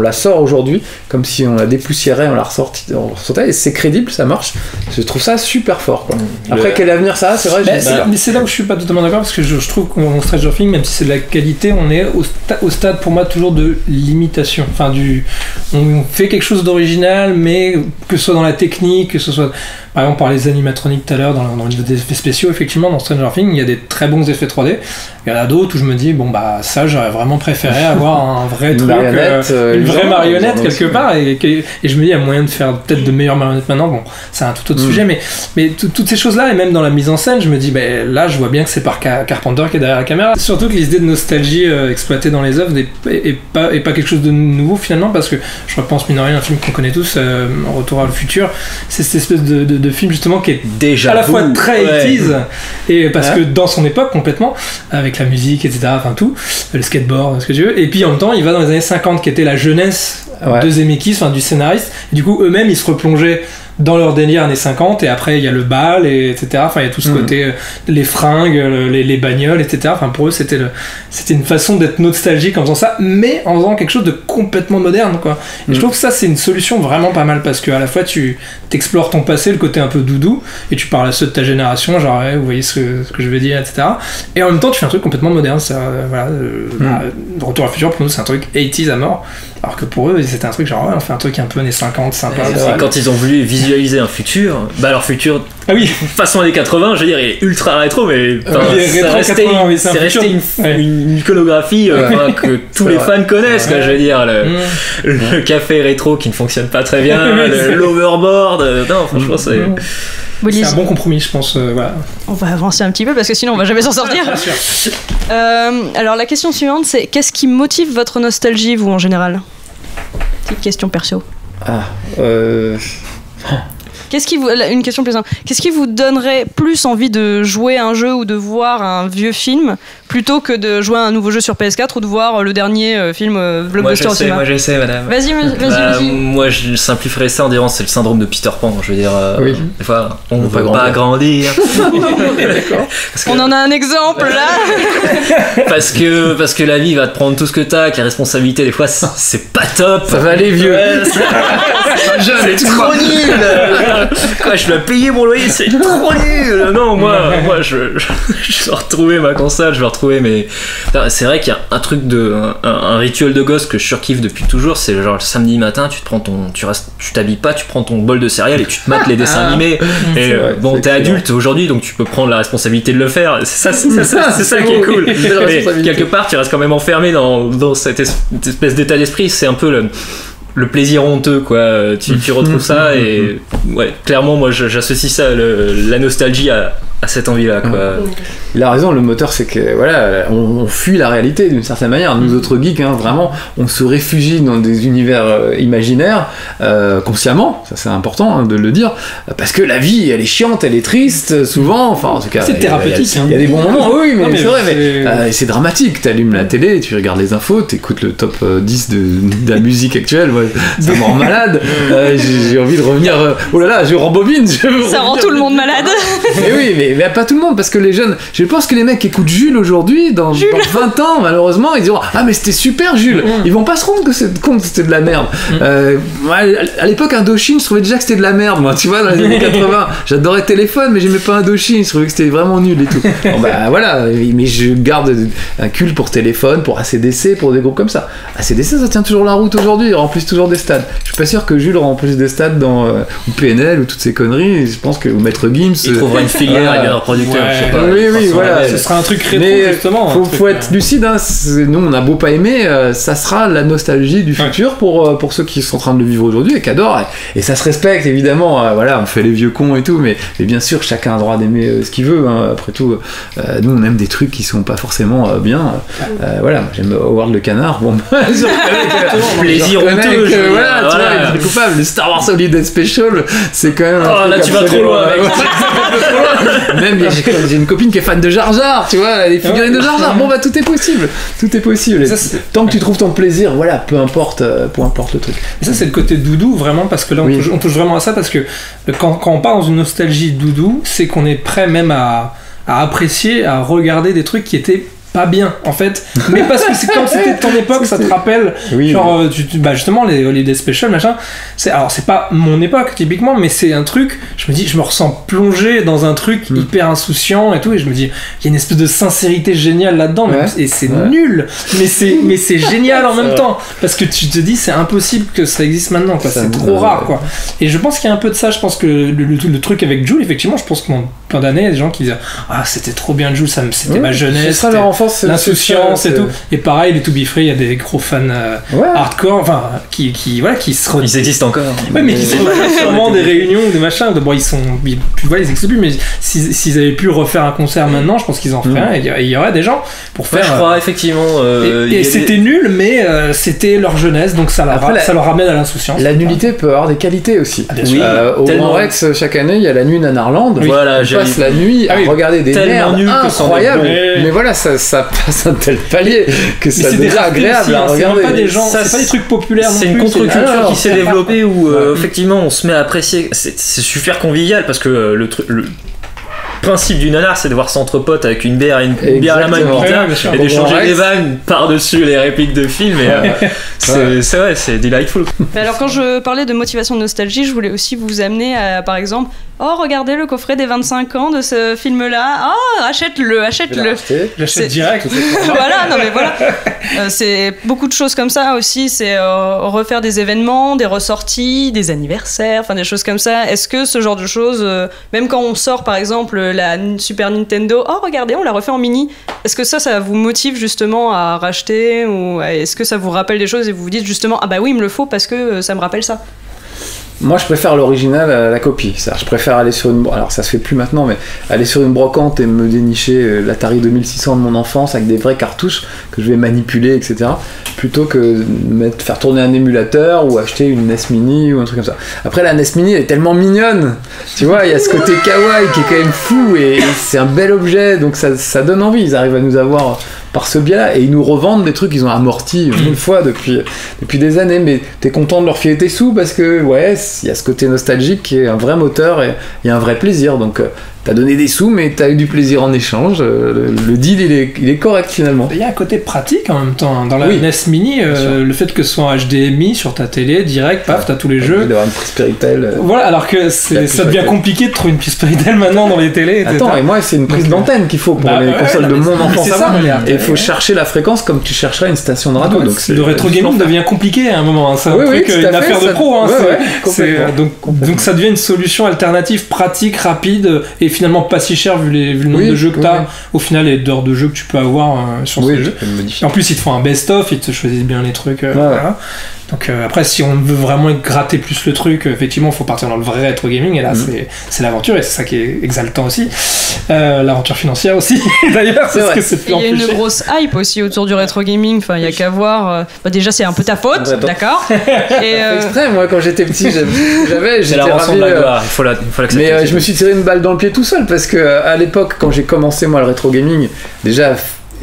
la sort aujourd'hui, comme si on la dépoussiérait, on la ressortait et c'est crédible, ça marche. Je trouve ça super fort, quoi. Après, quel avenir ça a, c'est vrai.
Mais c'est là où je suis pas totalement d'accord, parce que je trouve qu'on Stranger Things, même si c'est de la qualité, on est au stade pour moi toujours de l'imitation. Enfin, on fait quelque chose d'original, mais que ce soit dans la technique, que ce soit par exemple par les animatroniques tout à l'heure, dans les effets spéciaux, effectivement, dans Stranger Things, il y a des très bons effets 3D. Il y en a d'autres où je me dis, bon bah ça, j'aurais vraiment préféré avoir un vrai truc, une vraie marionnette quelque part, et je me dis, il y a moyen de faire peut-être de meilleures marionnettes maintenant. Bon, c'est un tout autre sujet, mais toutes ces choses-là, et même dans la mise en scène, je me dis, là, je vois bien que c'est par Carpenter qui est derrière la caméra. Surtout que l'idée de nostalgie exploitée dans les œuvres est pas quelque chose de nouveau finalement, parce que je repense mine de rien un film qu'on connaît tous, Retour à le futur. C'est cette espèce de film justement qui est déjà à la fois très 80s, et parce que dans son époque complètement, avec la musique, etc., enfin tout, le skateboard, ce que tu veux, et puis en même temps il va dans les années 50 qui était la jeunesse de Zemeckis, enfin du scénariste, et du coup eux-mêmes ils se replongeaient dans leur délire années 50, et après il y a le bal, etc. Enfin il y a tout ce côté, les fringues, les bagnoles, etc. Enfin pour eux c'était une façon d'être nostalgique en faisant ça, mais en faisant quelque chose de complètement moderne, quoi. Et je trouve que ça c'est une solution vraiment pas mal, parce que à la fois tu t'explores ton passé, le côté un peu doudou, et tu parles à ceux de ta génération, genre vous voyez ce que je veux dire, etc. Et en même temps tu fais un truc complètement moderne. Ça, Retour à le futur pour nous c'est un truc 80s à mort, alors que pour eux c'était un truc genre on fait un truc un peu années 50 sympa.
Quand ils ont voulu visualiser un futur, leur futur façon années 80, je veux dire, il est ultra rétro, mais c'est resté une iconographie que tous les fans connaissent, quoi, je veux dire, le café rétro qui ne fonctionne pas très bien, l'overboard, non franchement c'est
un bon compromis, je pense. Voilà.
On va avancer un petit peu parce que sinon on va jamais s'en sortir. Alors la question suivante, c'est qu'est-ce qui motive votre nostalgie, vous, en général? Petite question perso. Une question plus simple. Qu'est-ce qui vous donnerait plus envie de jouer à un jeu ou de voir un vieux film plutôt que de jouer à un nouveau jeu sur PS4 ou de voir le dernier film blockbuster au cinéma?
Moi je sais, madame.
Vas-y.
Moi je simplifierais ça en disant c'est le syndrome de Peter Pan. Je veux dire, des fois on ne veut pas grandir.
D'accord. On en a un exemple là.
parce que la vie va te prendre tout ce que t'as, que la responsabilité des fois c'est pas top.
Ça va aller vieux.
C'est trop nul. Quoi, je dois payer mon loyer, c'est trop nul. Non, moi je vais retrouver ma console, je vais retrouver mes... C'est vrai qu'il y a un truc un rituel de gosse que je surkiffe depuis toujours, c'est genre le samedi matin, tu t'habilles pas, tu prends ton bol de céréales et tu te mates les dessins animés. Et t'es adulte aujourd'hui, donc tu peux prendre la responsabilité de le faire. C'est ça qui est cool. Mais quelque part, tu restes quand même enfermé dans cette espèce d'état d'esprit. C'est un peu le plaisir honteux, quoi. Tu retrouves ça, et clairement moi j'associe ça, la nostalgie à cette envie-là, quoi.
Il a raison, le moteur, c'est que on fuit la réalité d'une certaine manière. Nous autres geeks, vraiment, on se réfugie dans des univers imaginaires consciemment, ça c'est important de le dire, parce que la vie elle est chiante, elle est triste souvent, enfin en tout cas
c'est thérapeutique.
Il y a des bons moments, oui, mais c'est vrai, mais c'est dramatique. T'allumes la télé, tu regardes les infos, t'écoutes le top 10 de la musique actuelle, ça me rend malade. J'ai envie de revenir, oh là là, je rembobine,
ça rend tout le monde malade.
Mais oui, mais pas tout le monde, parce que les jeunes, je pense que les mecs qui écoutent Jules aujourd'hui, dans 20 ans, malheureusement, ils diront ah mais c'était super Jules. Ils vont pas se rendre compte que c'était de la merde. À l'époque, Indochine, je trouvais déjà que c'était de la merde, moi, tu vois, dans les années 80. J'adorais Téléphone, mais j'aimais pas Indochine, je trouvais que c'était vraiment nul et tout. Bon, bah voilà, mais je garde un culte pour Téléphone, pour AC/DC, pour des groupes comme ça. AC/DC, ça tient toujours la route aujourd'hui, ils remplissent toujours des stades. Je suis pas sûr que Jules remplisse des stades dans ou PNL ou toutes ces conneries. Je pense que ou Maître Gims,
il trouvera une filière et un producteur, je sais pas.
Oui, voilà.
Ce sera un truc rétro,
mais
justement.
Faut être lucide, hein. Nous, on a beau pas aimer, ça sera la nostalgie du futur pour ceux qui sont en train de le vivre aujourd'hui et qui adorent. Et ça se respecte, évidemment. Voilà, on fait les vieux cons et tout, mais bien sûr, chacun a le droit d'aimer ce qu'il veut. Hein. Après tout, nous, on aime des trucs qui sont pas forcément bien. Voilà, j'aime Howard le Canard. Bon,
plaisir honteux.
Voilà, tu vois, il est coupable. Le Star Wars Holiday Special, c'est quand même.
Oh là, tu vas trop loin, mec.
Même j'ai une copine qui est fan de Jar Jar, tu vois, les figurines de Jar Jar. Bon bah tout est possible. Et tant que tu trouves ton plaisir, voilà, peu importe le truc.
Et ça c'est le côté doudou vraiment, parce que là on touche vraiment à ça, parce que quand on part dans une nostalgie doudou, c'est qu'on est prêt même à apprécier, à regarder des trucs qui étaient pas bien en fait, mais parce que c'est comme c'était de ton époque, ça te rappelle genre justement les Holiday Special machin, alors c'est pas mon époque typiquement, mais c'est un truc, je me dis, je me ressens plongé dans un truc hyper insouciant et tout, et je me dis il y a une espèce de sincérité géniale là-dedans, et c'est nul, mais c'est génial en même temps, parce que tu te dis c'est impossible que ça existe maintenant, quoi. C'est trop rare, quoi. Et je pense qu'il y a un peu de ça. Je pense que le truc avec Jules, effectivement, je pense que dans plein d'années il y a des gens qui disent ah c'était trop bien Jules, c'était ma jeunesse, l'insouciance et tout. Et pareil, les To Be Free, il y a des gros fans hardcore, enfin qui se
ils existent encore.
Ouais, mais qui se retrouvent sûrement des réunions, des machins. Bon, ils existent plus, mais s'ils avaient pu refaire un concert maintenant, je pense qu'ils en feraient un, et il y aurait des gens pour faire.
Je crois effectivement.
Et c'était nul, mais c'était leur jeunesse, donc ça leur ramène à l'insouciance.
La nullité peut avoir des qualités aussi.
Oui,
au Grand Rex, chaque année, il y a la nuit Nanarland.
Voilà,
on passe la nuit à regarder des merdes incroyables. Mais voilà, ça passe un tel palier que ça devient agréable à regarder.
C'est pas des trucs populaires.
C'est une contre-culture qui s'est développée où effectivement on se met à apprécier. C'est super convivial, parce que le principe du nanar, c'est de voir ça entre potes avec une bière et une bière à la main, une guitare, et d'échanger des vannes par-dessus les répliques de films. C'est vrai, c'est delightful.
Alors quand je parlais de motivation de nostalgie, je voulais aussi vous amener à, par exemple, oh regardez le coffret des 25 ans de ce film-là, oh achète-le.
J'achète direct.
Voilà, non mais voilà. C'est beaucoup de choses comme ça aussi, c'est refaire des événements, des ressorties, des anniversaires, enfin des choses comme ça. Est-ce que ce genre de choses, même quand on sort par exemple la Super Nintendo, oh regardez, on l'a refait en mini, est-ce que ça vous motive justement à racheter, ou est-ce que ça vous rappelle des choses et vous vous dites justement ah bah oui il me le faut parce que ça me rappelle ça?
Moi, je préfère l'original à la copie. Je préfère aller sur une... Alors, ça se fait plus maintenant, mais aller sur une brocante et me dénicher l'Atari 2600 de mon enfance avec des vraies cartouches que je vais manipuler, etc. Plutôt que faire tourner un émulateur ou acheter une NES Mini ou un truc comme ça. Après, la NES Mini, elle est tellement mignonne. Tu vois, il y a ce côté kawaii qui est quand même fou, et c'est un bel objet, donc ça donne envie. Ils arrivent à nous avoir par ce biais-là, et ils nous revendent des trucs qu'ils ont amortis une fois depuis des années, mais t'es content de leur filer tes sous parce que il y a ce côté nostalgique qui est un vrai moteur, et il y a un vrai plaisir, donc t'as donné des sous mais t'as eu du plaisir en échange, le deal il est correct finalement.
Il y a un côté pratique en même temps, dans la NES Mini, le fait que ce soit en HDMI sur ta télé, direct, paf, t'as tous les jeux.
D'avoir une prise Péritel.
Voilà, alors que ça devient compliqué de trouver une prise Péritel maintenant dans les télés.
Attends, et moi c'est une prise d'antenne qu'il faut pour les consoles de mon enfance avant. Et il faut chercher la fréquence comme tu chercherais une station de radio. Donc
le rétro gaming devient compliqué à un moment, c'est un truc, une affaire de pro. Donc ça devient une solution alternative, pratique, rapide, et finalement pas si cher vu le nombre de jeux que t'as au final, et d'heures de jeu que tu peux avoir sur ces jeux. En plus ils te font un best-of, ils te choisissent bien les trucs. Voilà. Donc après, si on veut vraiment gratter plus le truc, effectivement il faut partir dans le vrai rétro gaming, et là c'est l'aventure, et c'est ça qui est exaltant aussi, l'aventure financière aussi d'ailleurs, parce que c'est plus en plus.
Il y a une grosse hype aussi autour du rétro gaming, enfin il y a qu'à voir, déjà c'est un peu ta faute, d'accord, et
extrême, moi quand j'étais petit j'étais
la rançon de la gloire, il faut l'accepter.
Mais je me suis tiré une balle dans le pied tout seul, parce que à l'époque quand j'ai commencé moi le rétro gaming, déjà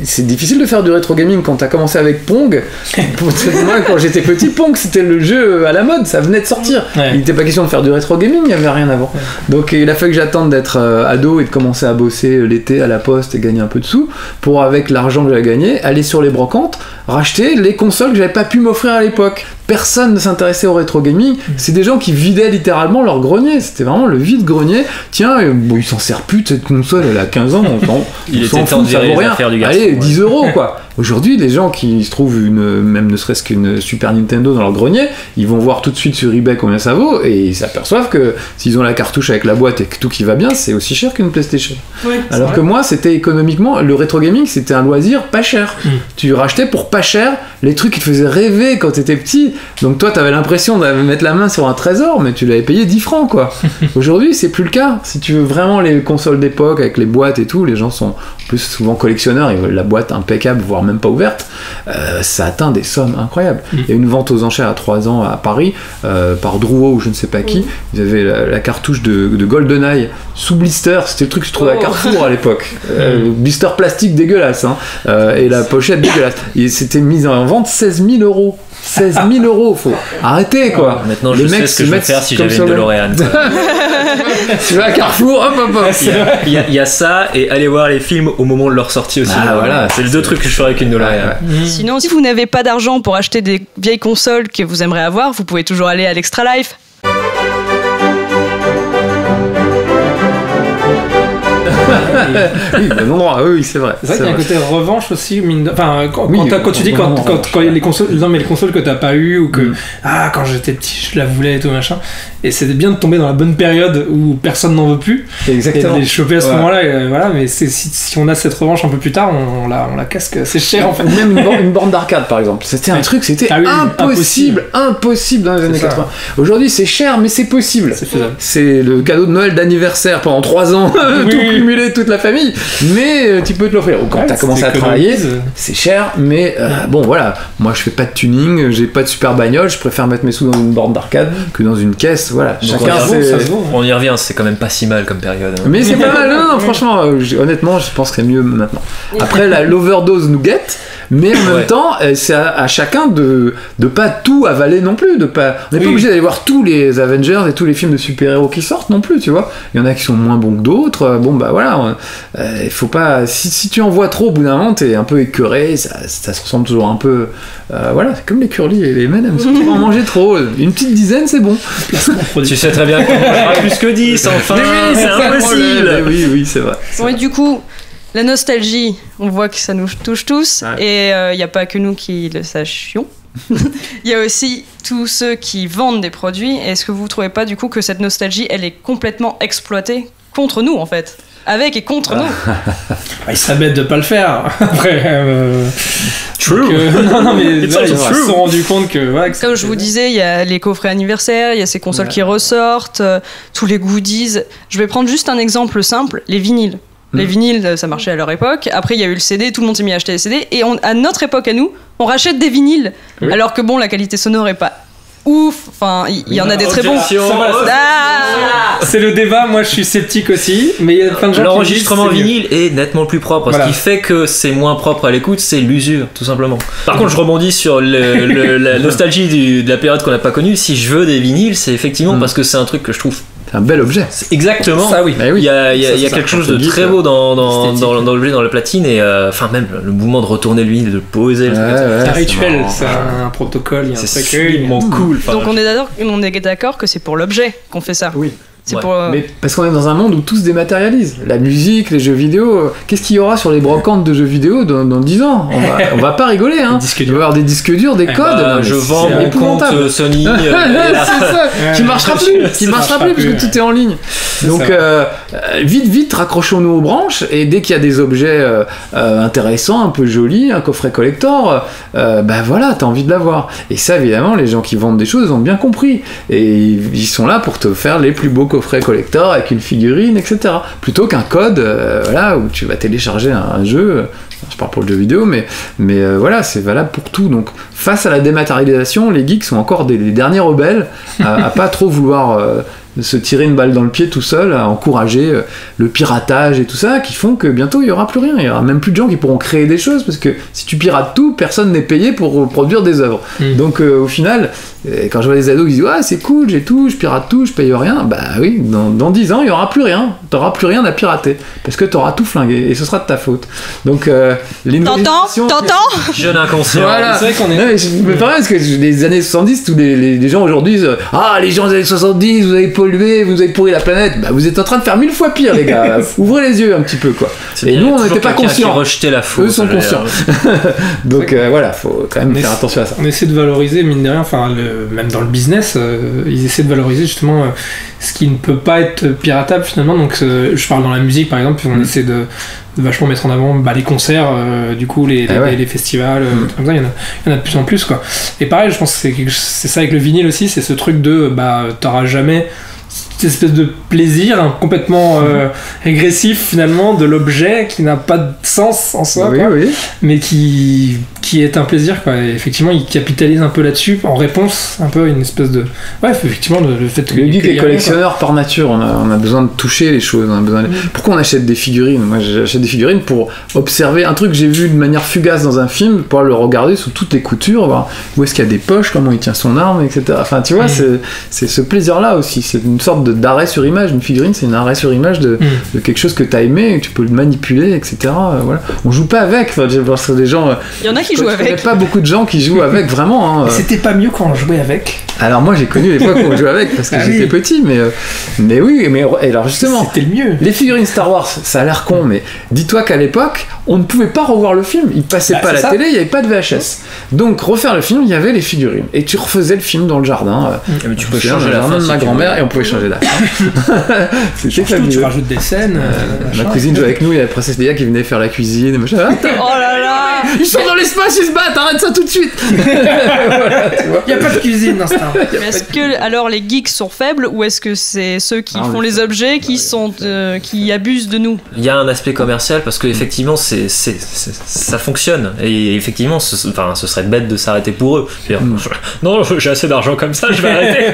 c'est difficile de faire du rétro gaming quand t'as commencé avec Pong. Moi, quand j'étais petit, Pong c'était le jeu à la mode, ça venait de sortir.
Ouais.
Il n'était pas question de faire du rétro gaming, il n'y avait rien avant. Donc il a fallu que j'attende d'être ado et de commencer à bosser l'été à la poste et gagner un peu de sous pour, avec l'argent que j'avais gagné, aller sur les brocantes, racheter les consoles que j'avais pas pu m'offrir à l'époque. Personne ne s'intéressait au rétro gaming, c'est des gens qui vidaient littéralement leur grenier, c'était vraiment le vide-grenier. Tiens, bon, il s'en sert plus de cette console, elle a 15 ans,
Il
s'en
était temps
fout,
de
ça
virer
vaut
les
rien.
affaires du garçon.
Allez,
ouais.
10 euros quoi. Aujourd'hui, les gens qui se trouvent même ne serait-ce qu'une Super Nintendo dans leur grenier, ils vont voir tout de suite sur eBay combien ça vaut et ils s'aperçoivent que s'ils ont la cartouche avec la boîte et que tout qui va bien, c'est aussi cher qu'une PlayStation. Alors que moi, c'était économiquement, le rétro gaming, c'était un loisir pas cher. Tu rachetais pour pas cher les trucs qui te faisaient rêver quand t'étais petit. Donc toi, t'avais l'impression de mettre la main sur un trésor, mais tu l'avais payé 10 francs quoi. Aujourd'hui, c'est plus le cas. Si tu veux vraiment les consoles d'époque avec les boîtes et tout, les gens sont en plus souvent collectionneurs, ils veulent la boîte impeccable, voire même pas ouverte. Ça atteint des sommes incroyables. Il y a une vente aux enchères à 3 ans à Paris par Drouot ou je ne sais pas qui. Ils avaient la cartouche de GoldenEye sous blister, c'était le truc que je trouvais à Carrefour à l'époque. Blister plastique dégueulasse hein. Et la pochette dégueulasse. Et c'était mis en vente 16 000 euros. 16 000 euros, faut arrêter quoi.
Maintenant,
Les
je sais
mecs
ce que
se
je vais
mettent
faire si
comme
j'avais
ça,
une
ouais.
DeLorean. quoi.
Tu vas à Carrefour, hop hop hop.
Il y a ça et aller voir les films au moment de leur sortie aussi.
Ah, voilà.
C'est les deux trucs que je ferais avec une DeLorean.
Ouais.
Sinon, si vous n'avez pas d'argent pour acheter des vieilles consoles que vous aimeriez avoir, vous pouvez toujours aller à l'Extra Life.
Oui, bon endroit, oui, c'est vrai.
C'est vrai qu'il y a un côté revanche aussi, enfin, quand
Oui,
tu dis
vraiment
quand les consoles, non mais les consoles que t'as pas eu ou que quand j'étais petit je la voulais et tout machin, et c'est bien de tomber dans la bonne période où personne n'en veut plus
Exactement.
et de les choper à ce
Ouais.
moment-là, et voilà. Mais si on a cette revanche un peu plus tard, on la casque, c'est cher en fait.
Même une borne d'arcade par exemple, c'était un truc, c'était
Ah oui,
impossible dans les années
C'est ça.
80. Aujourd'hui c'est cher mais c'est possible.
C'est faisable.
C'est le cadeau de Noël d'anniversaire pendant 3 ans,
Oui,
tout
oui.
cumulé, toute la famille, mais tu peux te l'offrir. Ou quand
Ouais,
t'as commencé à
c'est
travailler,
économise.
c'est cher, mais bon voilà, moi je fais pas de tuning, j'ai pas de super bagnole, je préfère mettre mes sous dans une borne d'arcade que dans une caisse, voilà.
Donc
Chacun
on y
c'est...
Ça se vaut.
On y revient, c'est quand même pas si mal comme période. hein.
Mais c'est pas mal, non, franchement, honnêtement, je pense que c'est mieux maintenant. Après, l'overdose nous guette, mais en même
Ouais.
temps, c'est à chacun de pas tout avaler non plus. On n'est pas
Oui.
obligé d'aller voir tous les Avengers et tous les films de super-héros qui sortent non plus, tu vois. Il y en a qui sont moins bons que d'autres. Bon, bah voilà, il faut pas. Si tu en vois trop, au bout d'un moment, t'es un peu écœuré, ça se ressemble toujours un peu. Voilà, c'est comme les curly et les M&M's. Tu peux en manger trop. Une petite dizaine, c'est bon.
Tu sais très bien qu'on mangera plus que 10, enfin, c'est
ça le
impossible.
problème. Oui, c'est vrai.
Bon, et du coup, la nostalgie, on voit que ça nous touche tous,
Ouais.
et il n'y a pas que nous qui le sachions. Il y a aussi tous ceux qui vendent des produits. Est-ce que vous ne trouvez pas du coup que cette nostalgie, elle est complètement exploitée contre nous en fait? Avec et contre nous.
Il serait bête de pas le faire. Après,
True.
non, mais
It's
voilà,
also
ils se
true.
sont rendus compte que. Voilà, que
Comme je
c'était-
vous disais, il y a les coffrets anniversaires, il y a ces consoles
Ouais.
qui ressortent, tous les goodies. Je vais prendre juste un exemple simple, les vinyles. Les vinyles, ça marchait à leur époque. Après, il y a eu le CD, tout le monde s'est mis à acheter des CD. Et à notre époque, à nous, on rachète des vinyles.
Oui.
Alors que bon, la qualité sonore est pas ouf. Enfin, il y en a des très bons.
Objection.
Ça va, ça-
Ah
C'est le débat, moi je suis sceptique aussi, mais il y a plein de gens qui
L'enregistrement
disent que c'est mieux.
vinyle est nettement plus propre.
Voilà.
Ce qui fait que c'est moins propre à l'écoute, c'est l'usure, tout simplement. Par contre, je rebondis sur la nostalgie de la période qu'on n'a pas connue. Si je veux des vinyles, c'est effectivement parce que c'est un truc que je trouve
C'est un bel objet.
exactement.
Ça, oui.
Bah oui.
Il y a,
Ça, c'est
quelque chose
quand
de
on dit
très
ça.
beau dans
Esthétique.
l'objet, dans la platine, et enfin même le mouvement de retourner l'huile, de poser.
Ouais,
C'est un rituel,
marrant.
c'est un protocole, il y a un
C'est
truc.
sublimement cool. Enfin,
Donc on est d'accord que c'est pour l'objet qu'on fait ça.
Oui.
C'est
Ouais.
pour.
Mais parce qu'on est dans un monde où tout se dématérialise. La musique, les jeux vidéo, qu'est-ce qu'il y aura sur les brocantes de jeux vidéo dans 10 ans on va pas rigoler, hein.
Des disques
Il va y avoir des disques durs, des
Eh
codes.
bah,
non, mais
je
c'est
vends mon compte
épouvantable.
Sony.
C'est ça, qui marchera plus,
Ça marchera
parce
plus,
que tout est en ligne. Donc vite, raccrochons-nous aux branches, et dès qu'il y a des objets intéressants, un peu jolis, un coffret collector, bah voilà, t'as envie de l'avoir. Et ça, évidemment, les gens qui vendent des choses ont bien compris. Et ils sont là pour te faire les plus beaux coffrets collector avec une figurine, etc. Plutôt qu'un code, voilà, où tu vas télécharger un jeu Je parle pour le jeu vidéo, mais voilà, c'est valable pour tout. Donc, face à la dématérialisation, les geeks sont encore les derniers rebelles à pas trop vouloir se tirer une balle dans le pied tout seul, à encourager le piratage et tout ça, qui font que bientôt il y aura plus rien. Il y aura même plus de gens qui pourront créer des choses, parce que si tu pirates tout, personne n'est payé pour produire des œuvres. Donc au final, quand je vois les ados qui disent ouais, c'est cool, j'ai tout, je pirate tout, je paye rien, bah oui, dans 10 ans il y aura plus rien, t'auras plus rien à pirater, parce que t'auras tout flingué et ce sera de ta faute. Donc
T'entends
Jeune inconscient.
Voilà.
C'est vrai qu'on est...
Non, mais je me permets, parce que les années 70, tous les gens aujourd'hui disent ah, les gens des années 70, vous avez pollué, vous avez pourri la planète. Bah, vous êtes en train de faire 1000 fois pire, les gars. Ouvrez les yeux un petit peu, quoi.
C'est
Et
bien,
nous,
il y a
on n'était
toujours
pas
quelqu'un
conscients.
qui rejetait la faute.
Eux sont conscients. Donc voilà, faut quand même faire attention à ça.
On essaie de valoriser, mine de rien, enfin, même dans le business, ils essaient de valoriser justement ce qui ne peut pas être piratable finalement. Donc je parle dans la musique par exemple, on essaie de vachement mettre en avant les concerts, du coup les festivals, comme ça, il y en a de plus en plus, quoi. Et pareil, je pense que c'est ça avec le vinyle aussi, c'est ce truc de t'auras jamais cette espèce de plaisir complètement régressif finalement de l'objet qui n'a pas de sens en soi,
Oui,
quoi,
oui.
mais qui est un plaisir, quoi. Et effectivement, ils capitalisent un peu là-dessus en réponse un peu à une espèce de effectivement le fait que
Le geek
qu'il y
est
a
collectionneur par nature, on a besoin de toucher les choses, on a besoin de... Pourquoi on achète des figurines? Moi j'achète des figurines pour observer un truc que j'ai vu de manière fugace dans un film, pour le regarder sous toutes les coutures, voir où est-ce qu'il y a des poches, comment il tient son arme, etc. Enfin tu vois, c'est ce plaisir là aussi, c'est une sorte d'arrêt sur image. Une figurine, c'est un arrêt sur image de quelque chose que tu as aimé, et que tu peux le manipuler, etc. Voilà. On joue pas avec, enfin, j'ai pensé des gens...
Il y en a qui jouent avec.
Il n'y a pas beaucoup de gens qui jouent avec, vraiment. Hein.
C'était pas mieux quand on jouait avec.
Alors moi j'ai connu l'époque où on jouait avec, parce que j'étais petit, mais oui, mais alors justement...
C'était le mieux.
Les figurines Star Wars, ça a l'air con, mais dis-toi qu'à l'époque, on ne pouvait pas revoir le film. Il passait pas à la télé, il n'y avait pas de VHS. Donc refaire le film, il y avait les figurines. Et tu refaisais le film dans le jardin.
Mais tu peux
changer la fin de ma grand-mère, et on pouvait changer la fin. C'était
Tu
fabuleux.
rajoutes des scènes.
Ma cousine jouait avec nous, il y avait la princesse Leia qui venait faire la cuisine. Machin.
Oh là là.
Ils sont dans l'espace, ils se battent, arrête ça tout de suite. Voilà, tu vois.
Il n'y a pas de cuisine dans Star Wars.
Mais est-ce que alors les geeks sont faibles, ou est-ce que c'est ceux qui font les objets qui abusent de nous?
Il y a un aspect commercial parce que effectivement ça fonctionne, et effectivement ce serait bête de s'arrêter pour eux. Non, j'ai assez d'argent comme ça, je vais arrêter.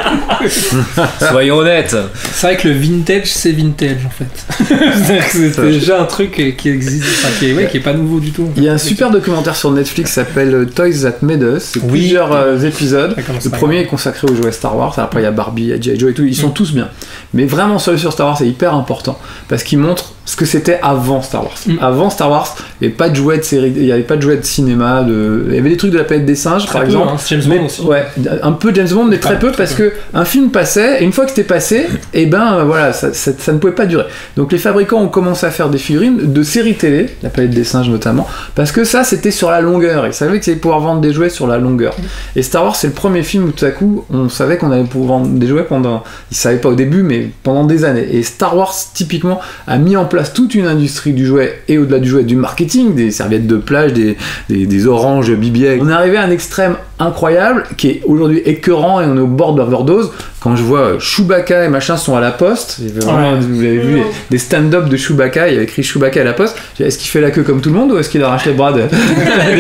Soyons honnêtes.
C'est vrai que le vintage, c'est vintage en fait. C'est-à-dire que c'est déjà un truc qui existe, qui est pas nouveau du tout.
Il y a un super documentaire sur Netflix qui s'appelle Toys That Made Us. C'est plusieurs épisodes. Le premier est consacré aux jouets Star Wars. Après il y a Barbie, il y a G.I. Joe et tout. Ils sont tous bien. Mais vraiment celui sur Star Wars c'est hyper important parce qu'il montre ce que c'était avant Star Wars. Avant Star Wars, il n'y avait pas de jouets de série, il n'y avait pas de jouets de cinéma, il y avait des trucs de la planète des singes
très
par
peu,
exemple.
James Bond aussi.
Ouais, un peu James Bond, mais très peu parce que un film passait et une fois que c'était passé, et voilà, ça ne pouvait pas durer. Donc les fabricants ont commencé à faire des figurines de séries télé, la planète des singes notamment, parce que ça c'était sur la longueur. Ils savaient qu'ils allaient pouvoir vendre des jouets sur la longueur. Et Star Wars c'est le premier film où tout à coup on savait qu'on allait pouvoir vendre des jouets pendant, ils savaient pas au début, mais pendant des années. Et Star Wars typiquement a mis en place toute une industrie du jouet et au-delà du jouet du marketing, des serviettes de plage, des oranges BB-8. On est arrivé à un extrême incroyable qui est aujourd'hui écœurant et on est au bord de l'overdose. Quand je vois Chewbacca et machin sont à la poste, vraiment, vous avez vu des stand-up de Chewbacca, il y avait écrit Chewbacca à la poste. Est-ce qu'il fait la queue comme tout le monde ou est-ce qu'il arrache les bras des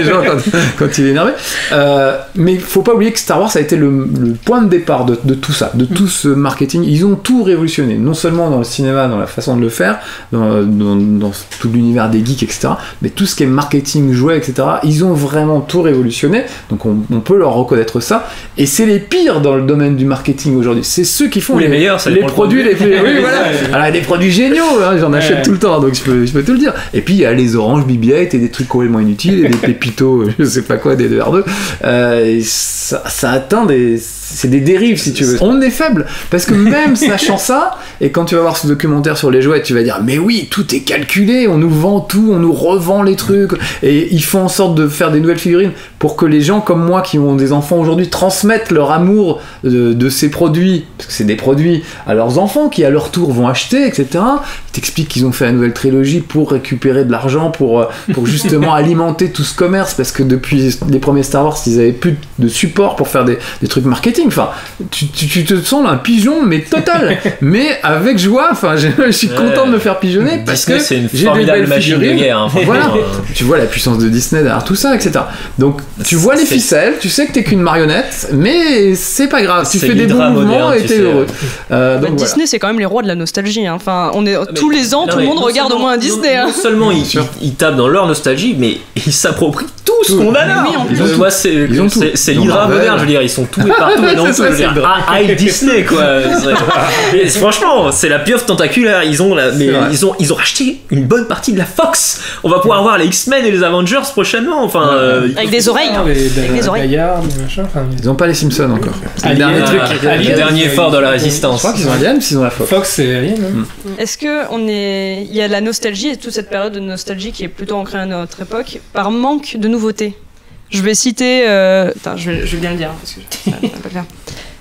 gens quand il est énervé? Mais il faut pas oublier que Star Wars a été le point de départ de tout ça, de tout ce marketing. Ils ont tout révolutionné, non seulement dans le cinéma, dans la façon de le faire, dans tout l'univers des geeks, etc., mais tout ce qui est marketing, jouets, etc., ils ont vraiment tout révolutionné. Donc on peut leur reconnaître ça. Et c'est les pires dans le domaine du marketing aujourd'hui. C'est ceux qui font
les meilleurs,
les produits les plus... Oui, voilà. Alors il y a des produits géniaux, hein, j'en achète tout le temps, donc je peux te le dire. Et puis il y a les oranges BB-8 et des trucs complètement inutiles, et des pépitos, je sais pas quoi, des R2. Et ça atteint c'est des dérives si tu veux. On est faible, parce que même sachant ça, et quand tu vas voir ce documentaire sur les jouets, tu vas dire mais oui, tout est calculé, on nous vend tout, on nous revend les trucs, et ils font en sorte de faire des nouvelles figurines pour que les gens comme moi qui ont des enfants aujourd'hui transmettent leur amour de ces produits, parce que c'est des produits, à leurs enfants qui à leur tour vont acheter, etc. Ils t'expliquent qu'ils ont fait la nouvelle trilogie pour récupérer de l'argent, pour justement alimenter tout ce commerce, parce que depuis les premiers Star Wars, ils avaient plus de support pour faire des trucs marketing. marketing. Enfin, tu te sens un pigeon, mais total, mais avec joie. Enfin, je suis content de me faire pigeonner parce
Disney,
que
c'est une
j'ai des
formidable
belles
machine de
figurines.
guerre. Hein,
Voilà, tu vois la puissance de Disney derrière tout ça, etc. Donc, tu vois les ficelles, tu sais que t'es qu'une marionnette, mais c'est pas grave. Tu fais des bons mouvements et t'es heureux. Donc,
Disney, c'est quand même les rois de la nostalgie. Hein. Enfin, tous les ans, tout le monde regarde au moins un Disney.
Non seulement ils tapent dans leur nostalgie, mais ils s'approprient tout ce qu'on adore. C'est l'Hydra moderne, je veux dire, ils sont tous et partout et dans tout. Je veux dire, Disney, quoi. Mais franchement, c'est la pieuvre tentaculaire. Ils ont racheté une bonne partie de la Fox. On va pouvoir voir les X-Men et les Avengers prochainement. Enfin,
avec des oreilles. Avec des oreilles.
Ils ont pas les Simpsons encore.
Le dernier fort de la résistance.
Je crois qu'ils ont Alien, puis ils ont la Fox.
Fox c'est Alien.
Est-ce que il y a la nostalgie et toute cette période de nostalgie qui est plutôt ancrée à notre époque par manque de nouveautés. Je vais citer. Attends, je vais bien le dire parce que ça va pas le faire.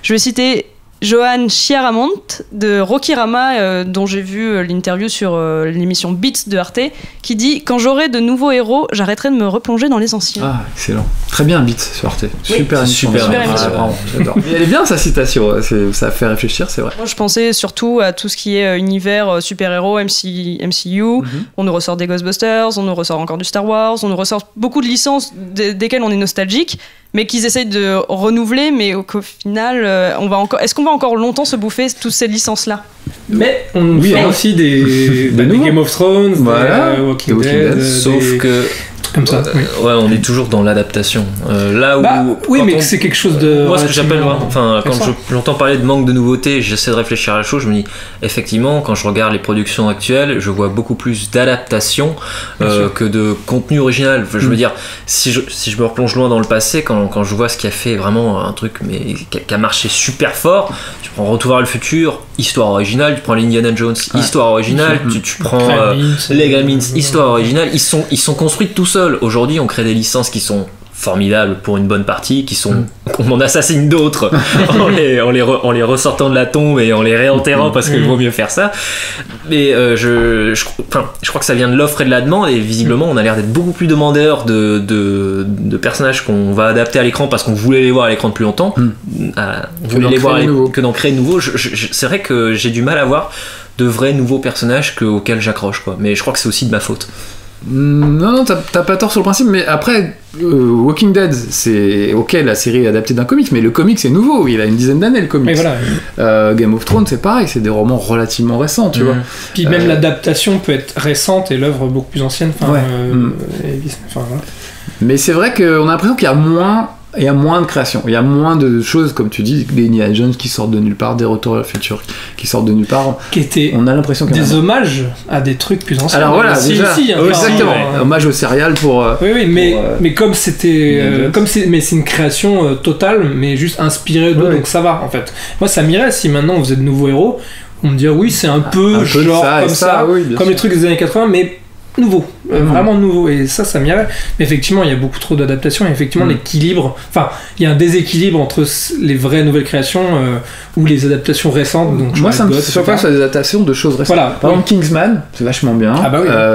Je vais citer Johan Chiaramont de Rokirama, dont j'ai vu l'interview sur l'émission Beats de Arte, qui dit « Quand j'aurai de nouveaux héros, j'arrêterai de me replonger dans les anciens. »
Ah, excellent. Très bien, Beats sur Arte. Super émission. J'adore. Et elle est bien, sa citation. Ça fait réfléchir, c'est vrai.
Moi, je pensais surtout à tout ce qui est univers super-héros, MCU. On nous ressort des Ghostbusters, on nous ressort encore du Star Wars, on nous ressort beaucoup de licences desquelles on est nostalgique, mais qu'ils essayent de renouveler, mais qu'au final, est-ce qu'on va encore longtemps se bouffer toutes ces licences-là?
Mais on fait aussi des Game of Thrones, des Walking Dead,
sauf que
comme ça.
Ouais, on est toujours dans l'adaptation. Là où
c'est quelque chose de.
Moi, ce que j'appelle, quand j'entends parler de manque de nouveautés, j'essaie de réfléchir à la chose. Je me dis, effectivement, quand je regarde les productions actuelles, je vois beaucoup plus d'adaptation que de contenu original. Je veux dire, si je me replonge loin dans le passé, quand je vois ce qui a fait vraiment un truc, mais qui a marché super fort, tu prends Retour vers le futur, histoire originale, tu prends l'Indiana Jones, histoire originale, tu prends les Gremlins, histoire originale. Ils sont construits tout seuls. Aujourd'hui, on crée des licences qui sont formidables pour une bonne partie, qu'on en assassine d'autres en les ressortant de la tombe et en les réenterrant parce qu'il vaut mieux faire ça. Mais je crois que ça vient de l'offre et de la demande, et visiblement on a l'air d'être beaucoup plus demandeurs de personnages qu'on va adapter à l'écran parce qu'on voulait les voir à l'écran depuis longtemps, que d'en créer de nouveaux. C'est vrai que j'ai du mal à voir de vrais nouveaux personnages auxquels j'accroche, quoi. Mais je crois que c'est aussi de ma faute.
Non, t'as pas tort sur le principe, mais après, Walking Dead, c'est ok, la série est adaptée d'un comic, mais le comic c'est nouveau, il a une dizaine d'années le comic. Voilà. Game of Thrones, c'est pareil, c'est des romans relativement récents, tu vois.
Puis même l'adaptation peut être récente et l'œuvre beaucoup plus ancienne. Voilà.
Mais c'est vrai qu'on a l'impression qu'il y a moins de création, il y a moins de choses, comme tu dis, des Indiana Jones qui sortent de nulle part, des Retours vers le futur qui sortent de nulle part.
Qui étaient
on a l'impression qu'il y a
des hommages à des trucs plus anciens.
Alors voilà, déjà, exactement. Hommage aux céréales pour.
Mais comme c'était, mais c'est une création totale, mais juste inspirée d'eux, donc ça va en fait. Moi, ça m'irait si maintenant on faisait de nouveaux héros, on me dirait oui, c'est un peu genre comme ça, comme les trucs des années 80, mais nouveau, vraiment nouveau, et ça m'irait. Mais effectivement, il y a beaucoup trop d'adaptations, et effectivement, l'équilibre, il y a un déséquilibre entre les vraies nouvelles créations ou les adaptations récentes. Donc,
moi, ça me surprend sur des adaptations de choses récentes. Voilà. Par exemple, Kingsman, c'est vachement bien.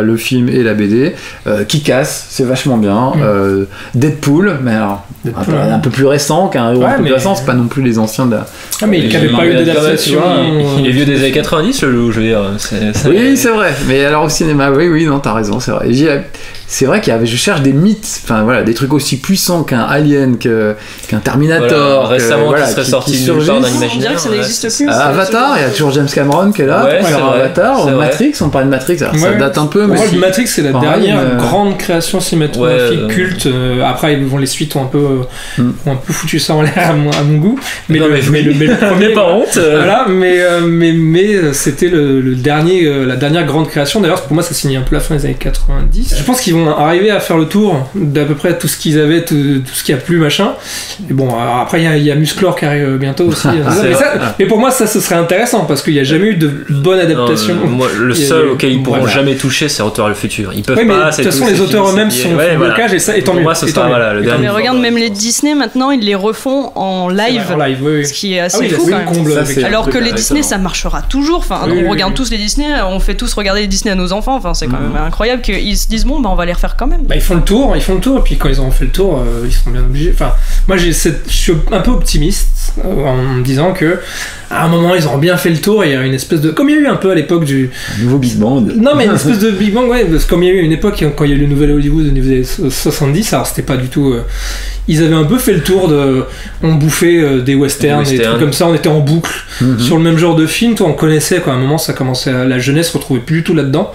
Le film et la BD. Kick-Ass, c'est vachement bien. Deadpool, mais alors un peu plus récent qu'un héros un peu plus récent, c'est pas non plus les anciens de.
Mais il n'y avait pas eu d'adaptation.
Il est vieux des années 90, je veux dire.
Oui, c'est vrai. Mais alors au cinéma, non, t'as raison, c'est vrai. C'est vrai je cherche des mythes, des trucs aussi puissants qu'un Alien, qu'un Terminator.
Récemment, qui serait sorti de nulle part d'un imaginaire.
On dirait que ça n'existe plus.
Avatar, il y a toujours James Cameron qui est là. Avatar, Matrix, on parle de Matrix, alors ça date un peu.
Mais Matrix, c'est la dernière grande création cinématographique culte. Après, les suites ont un peu foutu ça en l'air à mon goût. Mais le premier,
pas honte.
Voilà, mais c'était la dernière grande création. D'ailleurs, pour moi, ça signe un peu la fin des années 90. Je pense qu'ils vont arriver à faire le tour d'à peu près tout ce qu'ils avaient, tout ce qu'il y a plus, machin. Et bon, après, il y a Musclor qui arrive bientôt aussi. Mais pour moi, ça, ce serait intéressant parce qu'il n'y a jamais eu de bonne adaptation.
Moi, le seul auquel ils pourront jamais toucher, c'est Retour vers le futur. Ils peuvent pas.
Mais de toute façon, les auteurs eux-mêmes sont blocage et ça, et tant mieux.
Pour moi, ce sera le dernier.
Mais regarde, même les Disney maintenant, ils les refont en live. Ce qui est assez fou quand même. Alors que les Disney, ça marchera toujours. On regarde tous les Disney, on fait tous regarder les Disney à nos enfants. C'est quand même incroyable qu'ils se disent bon, on va les refaire quand même.
Bah, ils font le tour, et puis quand ils auront fait le tour, ils seront bien obligés. Enfin, moi je suis un peu optimiste en me disant que à un moment ils auront bien fait le tour et il y a une espèce de. Comme il y a eu un peu à l'époque du.
Un nouveau Big Bang.
Non, mais une espèce de Big Bang, ouais, parce que comme il y a eu une époque quand il y a eu le nouvel Hollywood au niveau des 70, alors c'était pas du tout. Ils avaient un peu fait le tour de. On bouffait des westerns, des trucs comme ça, on était en boucle sur le même genre de film, toi on connaissait quoi. À un moment ça commençait à. La jeunesse se retrouvait plus du tout là-dedans.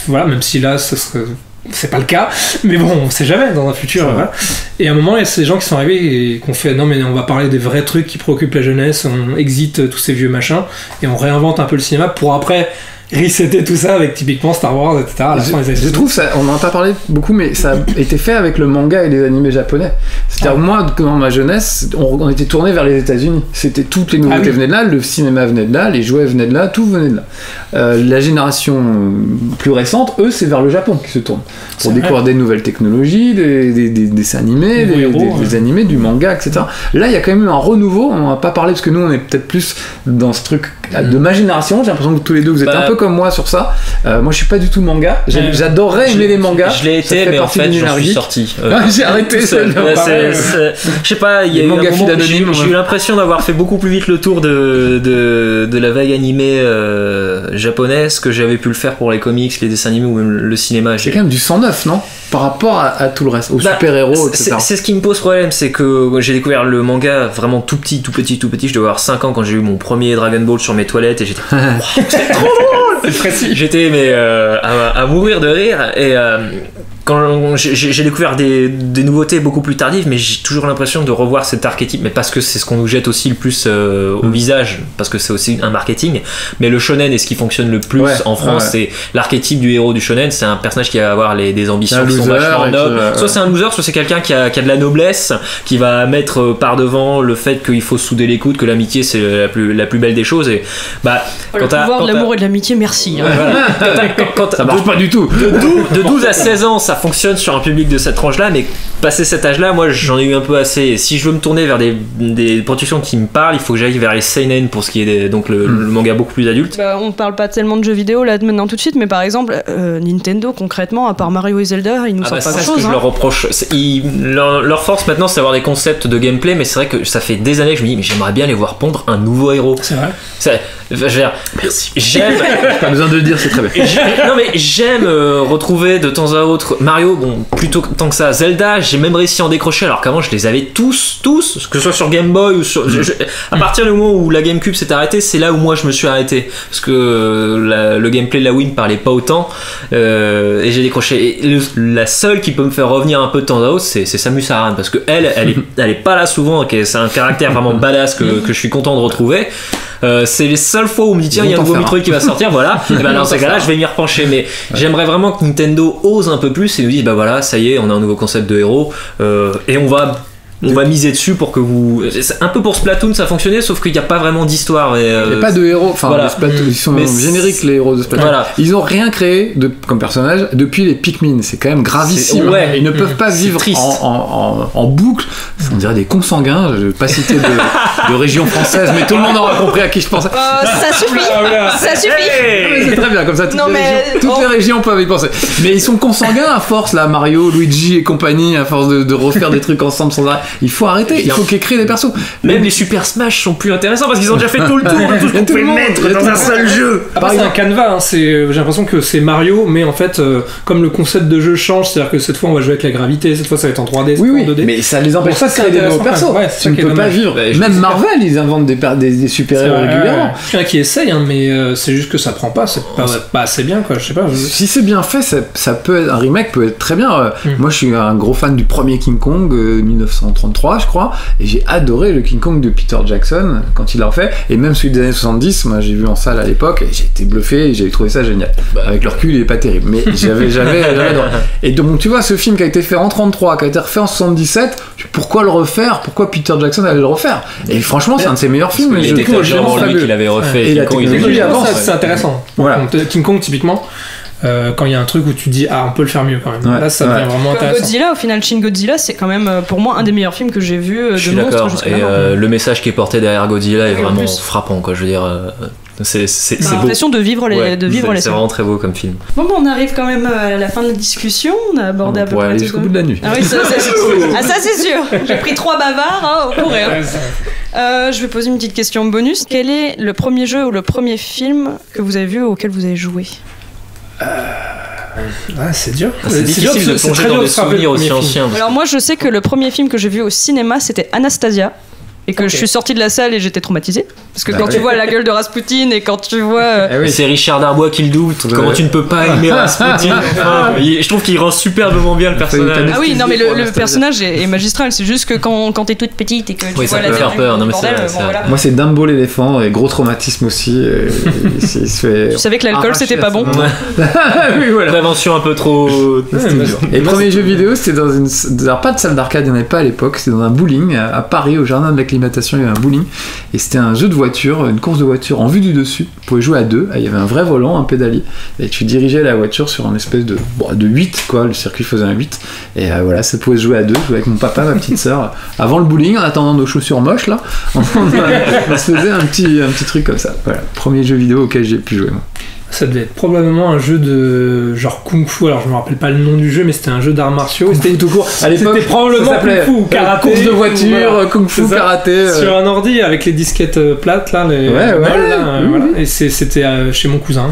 Voilà, même si là ça serait. C'est pas le cas, mais bon, on sait jamais dans un futur. Voilà. Et à un moment, il y a ces gens qui sont arrivés et qui ont fait non, mais on va parler des vrais trucs qui préoccupent la jeunesse, on exite tous ces vieux machins et on réinvente un peu le cinéma pour après resetter tout ça avec typiquement Star Wars, etc. À la fin,
je trouve ça, on n'en a pas parlé beaucoup, mais ça a été fait avec le manga et les animés japonais. C'est-à-dire, moi, dans ma jeunesse, on était tourné vers les États-Unis. C'était toutes les nouveautés venaient de là, le cinéma venait de là, les jouets venaient de là, tout venait de là. La génération plus récente, eux, c'est vers le Japon qu'ils se tournent pour découvrir des nouvelles technologies, des dessins animés, des animés, du manga, etc. Là, il y a quand même eu un renouveau. On n'en a pas parlé parce que nous, on est peut-être plus dans ce truc de ma génération. J'ai l'impression que tous les deux, vous êtes un peu comme moi sur ça. Moi je suis pas du tout manga. J'adorerais aimer les mangas.
Je l'ai été, mais en fait j'en suis sorti.
J'ai arrêté.
Je sais pas, il y a eu un moment où j'ai eu l'impression d'avoir fait beaucoup plus vite le tour de la vague animée japonaise que j'avais pu le faire pour les comics, les dessins animés ou même le cinéma.
C'est quand même du 109, non? Par rapport à tout le reste, aux super-héros, etc.
C'est ce qui me pose problème, c'est que j'ai découvert le manga vraiment tout petit. Je devais avoir 5 ans quand j'ai eu mon premier Dragon Ball sur mes toilettes et j'étais c'est trop drôle.
C'est précis.
J'étais à mourir de rire et quand j'ai découvert des nouveautés beaucoup plus tardives, mais j'ai toujours l'impression de revoir cet archétype, mais parce que c'est ce qu'on nous jette aussi le plus au visage, parce que c'est aussi un marketing. Mais le shonen est ce qui fonctionne le plus en France, c'est l'archétype du héros du shonen, c'est un personnage qui va avoir des ambitions qui sont vachement nobles. Soit c'est un loser, soit c'est quelqu'un qui a de la noblesse, qui va mettre par devant le fait qu'il faut souder les coudes, que l'amitié c'est la plus belle des choses. Et
le pouvoir de l'amour et de l'amitié, merci.
Ça marche pas du tout.
De 12 à 16 ans, ça fonctionne sur un public de cette tranche-là, mais passé cet âge-là, moi j'en ai eu un peu assez. Et si je veux me tourner vers des productions qui me parlent, il faut que j'aille vers les seinen pour ce qui est donc le manga beaucoup plus adulte.
On parle pas tellement de jeux vidéo là maintenant tout de suite, mais par exemple Nintendo concrètement, à part Mario et Zelda, ils nous sortent pas grand-chose.
Je leur reproche. Leur force maintenant, c'est d'avoir des concepts de gameplay, mais c'est vrai que ça fait des années que je me dis, mais j'aimerais bien les voir pondre un nouveau héros.
C'est vrai.
Merci. J'aime.
Pas besoin de le dire, c'est très bien.
Non mais j'aime retrouver de temps à autre Mario, bon plutôt tant que ça Zelda, j'ai même réussi à en décrocher alors qu'avant je les avais tous, que ce soit sur Game Boy ou sur. À partir du moment où la GameCube s'est arrêtée, c'est là où moi je me suis arrêté parce que le gameplay de la Wii me parlait pas autant et j'ai décroché. Et la seule qui peut me faire revenir un peu de temps à autre, c'est Samus Aran parce que elle est pas là souvent, c'est un caractère vraiment badass que je suis content de retrouver. C'est les seules fois où on me dit tiens il y a un nouveau Metroid qui va sortir, voilà. Et ben dans ces cas-là je vais m'y repencher, mais j'aimerais vraiment que Nintendo ose un peu plus et nous dise bah voilà ça y est on a un nouveau concept de héros et on va miser dessus pour que vous. C'est un peu pour Splatoon ça fonctionnait, sauf qu'il n'y a pas vraiment d'histoire. Il
n'y a pas de héros, enfin voilà. Splatoon, ils sont génériques les héros de Splatoon. Voilà. Ils n'ont rien créé comme personnage depuis les Pikmin, c'est quand même gravissime. Ils ne peuvent pas vivre en boucle, on dirait des consanguins, je ne vais pas citer de région française, mais tout le monde aura compris à qui je pense.
Ça suffit, ça suffit.
C'est très bien, comme ça toutes les régions peuvent y penser. Mais ils sont consanguins à force, là, Mario, Luigi et compagnie, à force de refaire des trucs ensemble sans arrêt. Il faut arrêter, il faut qu'ils créent des persos.
Même les Super Smash sont plus intéressants parce qu'ils ont déjà fait tout le tour de tout ce qu'on pouvait mettre dans un seul jeu.
Après, c'est un canevas, j'ai l'impression que c'est Mario, mais en fait, comme le concept de jeu change, c'est-à-dire que cette fois on va jouer avec la gravité, cette fois ça va être en 3D,
oui,
en 2D.
Mais ça les empêche pas de créer des nouveaux persos. Tu ne peux pas vivre. Même Marvel, ils inventent des super-héros régulièrement.
Il y en a qui essayent, mais c'est juste que ça prend pas, c'est pas assez bien, quoi. Je sais pas.
Si c'est bien fait, ça peut être, un remake peut être très bien. Moi, je suis un gros fan du premier King Kong, 1933, je crois, et j'ai adoré le King Kong de Peter Jackson quand il l'a fait, et même celui des années 70, moi j'ai vu en salle à l'époque, et j'ai été bluffé, et j'avais trouvé ça génial. Avec le recul, il est pas terrible, mais j'avais adoré. Et donc, tu vois, ce film qui a été fait en 33, qui a été refait en 77, pourquoi le refaire? Pourquoi Peter Jackson allait le refaire? Et franchement, c'est un de ses meilleurs films.
Il était tellement lui qu'il avait refait.
Et la technologie avant,
c'est intéressant. Voilà. King Kong, typiquement. Quand il y a un truc où tu dis on peut le faire mieux quand même. Là ça devient vraiment intéressant.
Godzilla, au final, Shin Godzilla, c'est quand même pour moi un des meilleurs films que j'ai vu de monstres jusqu'à maintenant.
Le message qui est porté derrière Godzilla est vraiment frappant, quoi. Je veux dire, C'est
J'ai
beau.
l'impression de vivre les,
Ouais,
de vivre les
c'est
scènes.
vraiment très beau comme film.
Bon, on arrive quand même à la fin de la discussion. On a abordé à peu
Pour
près
aller
tout.
jusqu'au bout de la nuit.
Ah oui, ça c'est sûr. J'ai pris 3 bavards, hein, au courir. Je vais poser une petite question bonus. Quel est le premier jeu ou le premier film que vous avez vu ou auquel vous avez joué?
C'est dur.
C'est difficile de plonger dans des souvenirs aussi anciens.
Alors moi je sais que le premier film que j'ai vu au cinéma c'était Anastasia. Et que je suis sortie de la salle et j'étais traumatisée. Parce que quand tu vois la gueule de Rasputin et quand tu vois...
C'est Richard Darbois qui le doute. Comment tu ne peux pas aimer Rasputin? Enfin, je trouve qu'il rend superbement bien le personnage.
Ah oui, non mais le personnage est magistral. C'est juste que quand t'es toute petite et que tu vois la
faire peur. Non, mais
bordel,
c'est vrai.
voilà.
Moi, c'est Dumbo l'éléphant et gros traumatisme aussi. Il se fait
Tu savais que l'alcool c'était pas bon?
Oui, voilà.
Prévention un peu trop.
Et le premier jeu vidéo, c'était dans une. Alors, pas de salle d'arcade, il n'y en avait pas à l'époque. C'était dans un bowling à Paris, au jardin de l'acclimatation. Il y avait un bowling. Et c'était un jeu de voiture, une course de voiture en vue du dessus. Vous pouvez jouer à 2. Il y avait un vrai volant, un pédalier. Et tu dirigeais la voiture sur une espèce de 8, quoi. Le circuit faisait un 8. Et voilà, ça pouvait se jouer à 2. Je jouais avec mon papa, ma petite sœur. Avant le bowling, en attendant nos chaussures moches, là, on se faisait un petit truc comme ça. Voilà, premier jeu vidéo auquel j'ai pu jouer, moi.
Ça devait être probablement un jeu de genre Kung Fu, alors je me rappelle pas le nom du jeu, mais c'était un jeu d'arts martiaux. C'était tout court.
À l'époque,
c'était probablement
ça s'appelait
Kung Fu, karaté,
course de voiture,
voilà.
Kung Fu, karaté.
Sur un ordi avec les disquettes plates là, les
Ouais,
molles,
ouais.
là, voilà. Et c'était chez mon cousin,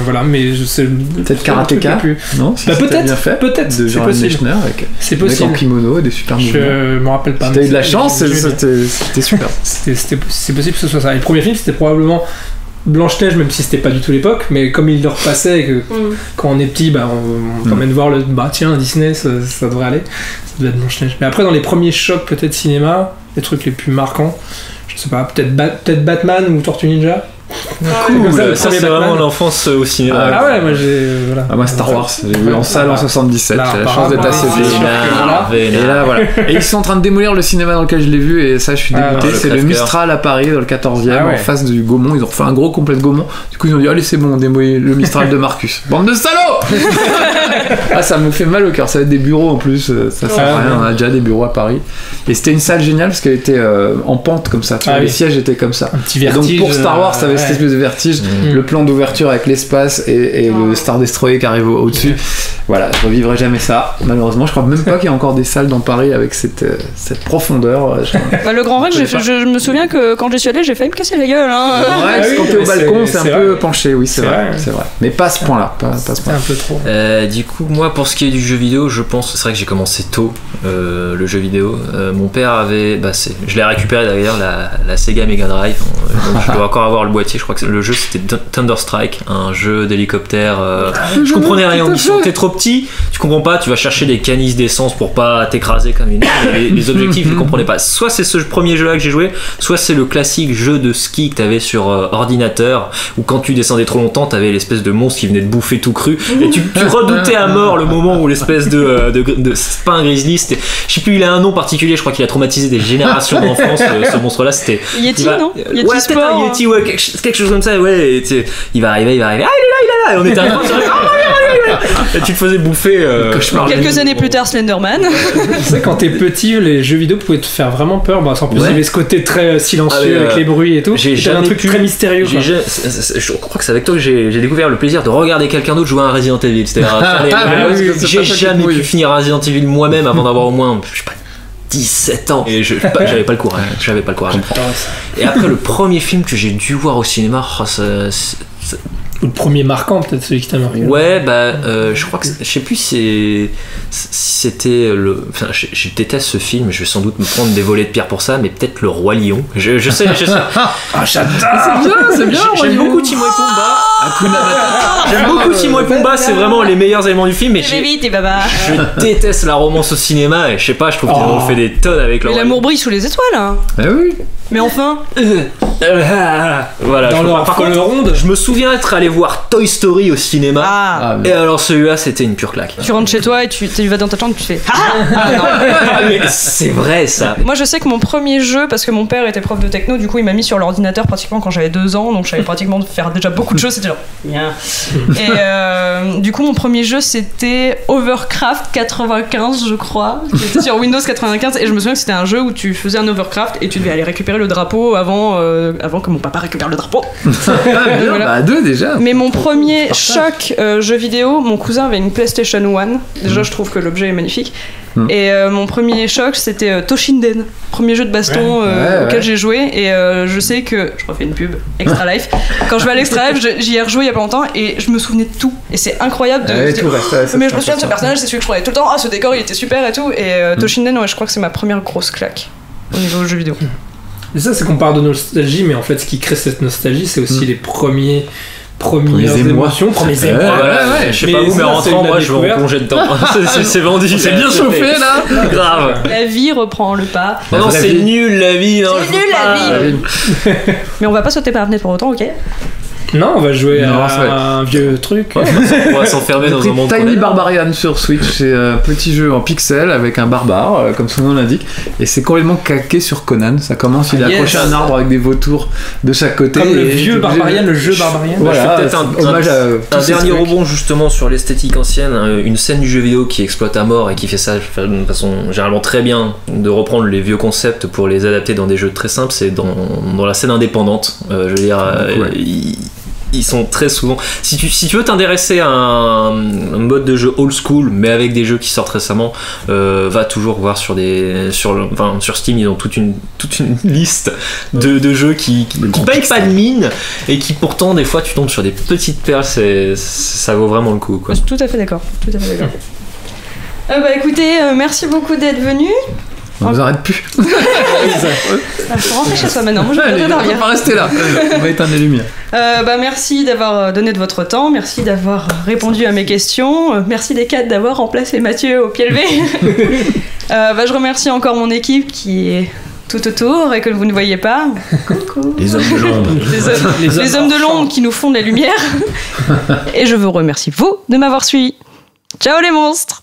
voilà. Mais je sais
Peut-être karatéka. Non, si
Bah,
c'était
peut-être,
bien fait.
peut-être,
De
c'est
Jean
possible.
Lechner avec
C'est
des mecs en
possible.
kimono et des super mouvements.
Je me rappelle pas.
Si
mais
t'as eu de la
c'était-
chance,
j'ai-
c'était super.
c'est possible que ce soit ça. Et le premier film, c'était probablement Blanche-Neige, même si c'était pas du tout l'époque, mais comme il le repassait et que quand on est petit, bah, on t'emmène voir le. Bah tiens, Disney, ça devrait aller. Ça devait être Blanche-Neige. Mais après, dans les premiers chocs, peut-être cinéma, les trucs les plus marquants, je sais pas, peut-être Batman ou Tortue Ninja. Comme ça, le
Ça,
premier
c'est vraiment
Batman.
l'enfance au cinéma.
Ah ouais, moi j'ai. Voilà.
Ah, moi, Star Wars, j'ai vu en salle en 77.
Là,
J'ai la chance d'être assez
apparemment,
vieux.
c'est sûr
Et là, voilà. Et ils sont en train de démolir le cinéma dans lequel je l'ai vu, et ça, je suis
Ah,
dégoûté.
le
C'est le
crève-cœur.
Mistral à Paris, dans le 14e,
Ah ouais.
en face du Gaumont. Ils ont refait un gros complet de Gaumont. Du coup, ils ont dit, allez, c'est bon, on démolit le Mistral de Marcus. Bande de salauds! Ah, ça me fait mal au cœur. Ça va être des bureaux en plus. Ça sert à rien. On a déjà des bureaux à Paris. Et c'était une salle géniale parce qu'elle était en pente comme ça. Tu vois,
Ah
les
oui.
sièges étaient comme ça.
Un petit
Et
vertige.
donc pour Star Wars, t'avais cette
ouais.
espèce de vertige, le plan d'ouverture avec l'espace et le Star Destroyer qui arrive au-dessus. Voilà, je revivrai jamais ça. Malheureusement, je crois même pas qu'il y a encore des salles dans Paris avec cette profondeur.
Bah, le Grand Rex, je me souviens que quand j'y suis allée, j'ai failli me casser la gueule. Hein.
Ouais,
oui,
quand t'es au
mais
balcon,
c'est
c'est un
vrai.
peu penché, oui, c'est
C'est
vrai,
vrai.
c'est vrai. Mais pas à ce point-là, pas à ce
C'est
point.
un peu trop.
Du coup, moi, pour ce qui est du jeu vidéo, je pense, c'est vrai que j'ai commencé tôt le jeu vidéo. Mon père avait, je l'ai récupéré d'ailleurs, la Sega Mega Drive. Donc je dois encore avoir le boîtier. Je crois que le jeu c'était Thunderstrike, un jeu d'hélicoptère. Je comprenais rien au mission. T'es trop petit, tu comprends pas. Tu vas chercher des canisses d'essence pour pas t'écraser comme une. Les objectifs, je les comprenais pas. Soit c'est ce premier jeu-là que j'ai joué, soit c'est le classique jeu de ski que t'avais sur ordinateur, où quand tu descendais trop longtemps, t'avais l'espèce de monstre qui venait te bouffer tout cru, et tu redoutais à mort le moment où l'espèce de c'est pas un grizzly, c'était, je sais plus, il a un nom particulier, je crois qu'il a traumatisé des générations d'enfants, ce monstre-là, c'était
Yeti, non Yeti
ouais, peut-être
Sport.
un Yeti, ouais, quelque chose comme ça, ouais, et il va arriver, ah il est là, et on était à trois, et tu te faisais bouffer.
Quelques années plus tard, Slenderman.
Tu sais, quand t'es petit, les jeux vidéo pouvaient te faire vraiment peur. Bah, en plus, il y avait ce côté très silencieux avec les bruits et tout.
J'ai
C'était un
jamais
truc
pu-
très mystérieux. quoi.
Je crois que c'est avec toi que j'ai découvert le plaisir de regarder quelqu'un d'autre jouer à un Resident Evil. C'est-à-dire, j'ai jamais pu finir un Resident Evil moi-même avant d'avoir au moins, je sais pas, 17 ans. Et j'avais pas le courage. J'avais pas le courage. Et après, le premier film que j'ai dû voir au cinéma,
Ou le premier marquant, peut-être celui qui t'a marqué.
ouais, je crois que je sais plus si c'était le. Enfin, je déteste ce film. Je vais sans doute me prendre des volets de pierre pour ça, mais peut-être le Roi Lion. Je sais.
Ah, j'adore.
C'est bien,
J'aime beaucoup Timon et Pumba. J'aime beaucoup Timon et Pumba. C'est vraiment les meilleurs éléments du film. Mais
Très vite et baba.
je déteste la romance au cinéma. Et je sais pas, je trouve qu'ils ont fait des tonnes avec leur.
Mais l'amour brille sous les étoiles. Hein.
Ah oui.
Mais enfin.
Voilà.
Dans le
Par contre,
ronde.
je me souviens être allé voir Toy Story au cinéma.
Ah.
Et alors celui-là, c'était une pure claque.
Tu rentres chez toi et tu vas dans ta chambre et tu fais.
Mais c'est vrai ça.
Moi je sais que mon premier jeu, parce que mon père était prof de techno, du coup il m'a mis sur l'ordinateur pratiquement quand j'avais 2 ans, donc je savais pratiquement faire déjà beaucoup de choses, c'était genre bien. Et du coup mon premier jeu c'était Overcraft 95 je crois, qui était sur Windows 95, et je me souviens que c'était un jeu où tu faisais un Overcraft et tu devais aller récupérer le drapeau avant avant que mon papa récupère le drapeau.
Bien,
Voilà.
bah, à 2 déjà.
Mais mon premier choc jeu vidéo, mon cousin avait une PlayStation 1. Déjà, je trouve que l'objet est magnifique. Et mon premier choc, c'était Toshinden, premier jeu de baston auquel j'ai joué. Et je sais que, je refais une pub, Extra Life. Quand je vais à l'Extra Life, j'y ai rejoué il y a pas longtemps et je me souvenais de tout. Et c'est incroyable de se dire,
tout reste,
mais je me souviens de ce personnage, c'est celui que je prenais tout le temps. Ah, ce décor, il était super et tout. Et Toshinden, ouais, je crois que c'est ma première grosse claque au niveau jeu vidéo.
Et ça, c'est qu'on parle de nostalgie, mais en fait, ce qui crée cette nostalgie, c'est aussi les premières émotions, premiers émois.
Je sais pas où, mais en rentrant, moi, je vais replonger dedans. C'est vendu.
C'est bien chauffé là.
Grave.
La vie reprend le pas.
Non,
La
c'est
vie.
nul la vie. non,
C'est
je
nul,
veux
la
pas.
vie. Mais on va pas sauter par la fenêtre pour autant, ok?
Non, on va jouer
Non,
à
c'est vrai.
un vieux truc.
On va s'enfermer dans un monde
Tiny
qu'on aime.
Barbarian sur Switch, c'est un petit jeu en pixel avec un barbare, comme son nom l'indique, et c'est complètement calqué sur Conan. Ça commence, il est accroché à un arbre avec des vautours de chaque côté.
Comme le
et
vieux Barbarian, le jeu Barbarian.
Voilà,
Je fais peut-être
c'est hommage à
un
tous ces
dernier
trucs.
rebond justement sur l'esthétique ancienne, une scène du jeu vidéo qui exploite à mort et qui fait ça d'une façon généralement très bien, de reprendre les vieux concepts pour les adapter dans des jeux très simples, c'est dans la scène indépendante. Je veux dire,
Ouais.
ils sont très souvent. Si tu veux t'intéresser à un mode de jeu old school, mais avec des jeux qui sortent récemment, va toujours voir sur Steam, ils ont toute une liste de jeux qui payent pas de mine et qui pourtant des fois tu tombes sur des petites perles, ça vaut vraiment le coup, quoi.
Je suis tout à fait d'accord. Bah écoutez, merci beaucoup d'être venu.
On vous arrête plus.
Faut rentrer chez soi maintenant. Moi je
Allez,
vais
on va
dormir.
pas rester là. On va éteindre les lumières.
Bah merci d'avoir donné de votre temps, merci d'avoir répondu à mes questions, merci les 4 d'avoir remplacé Mathieu au pied levé. Bah je remercie encore mon équipe qui est tout autour et que vous ne voyez pas. Coucou.
Les hommes de l'ombre.
Les hommes de l'ombre qui nous font de la lumière. Et je vous remercie vous de m'avoir suivi. Ciao les monstres.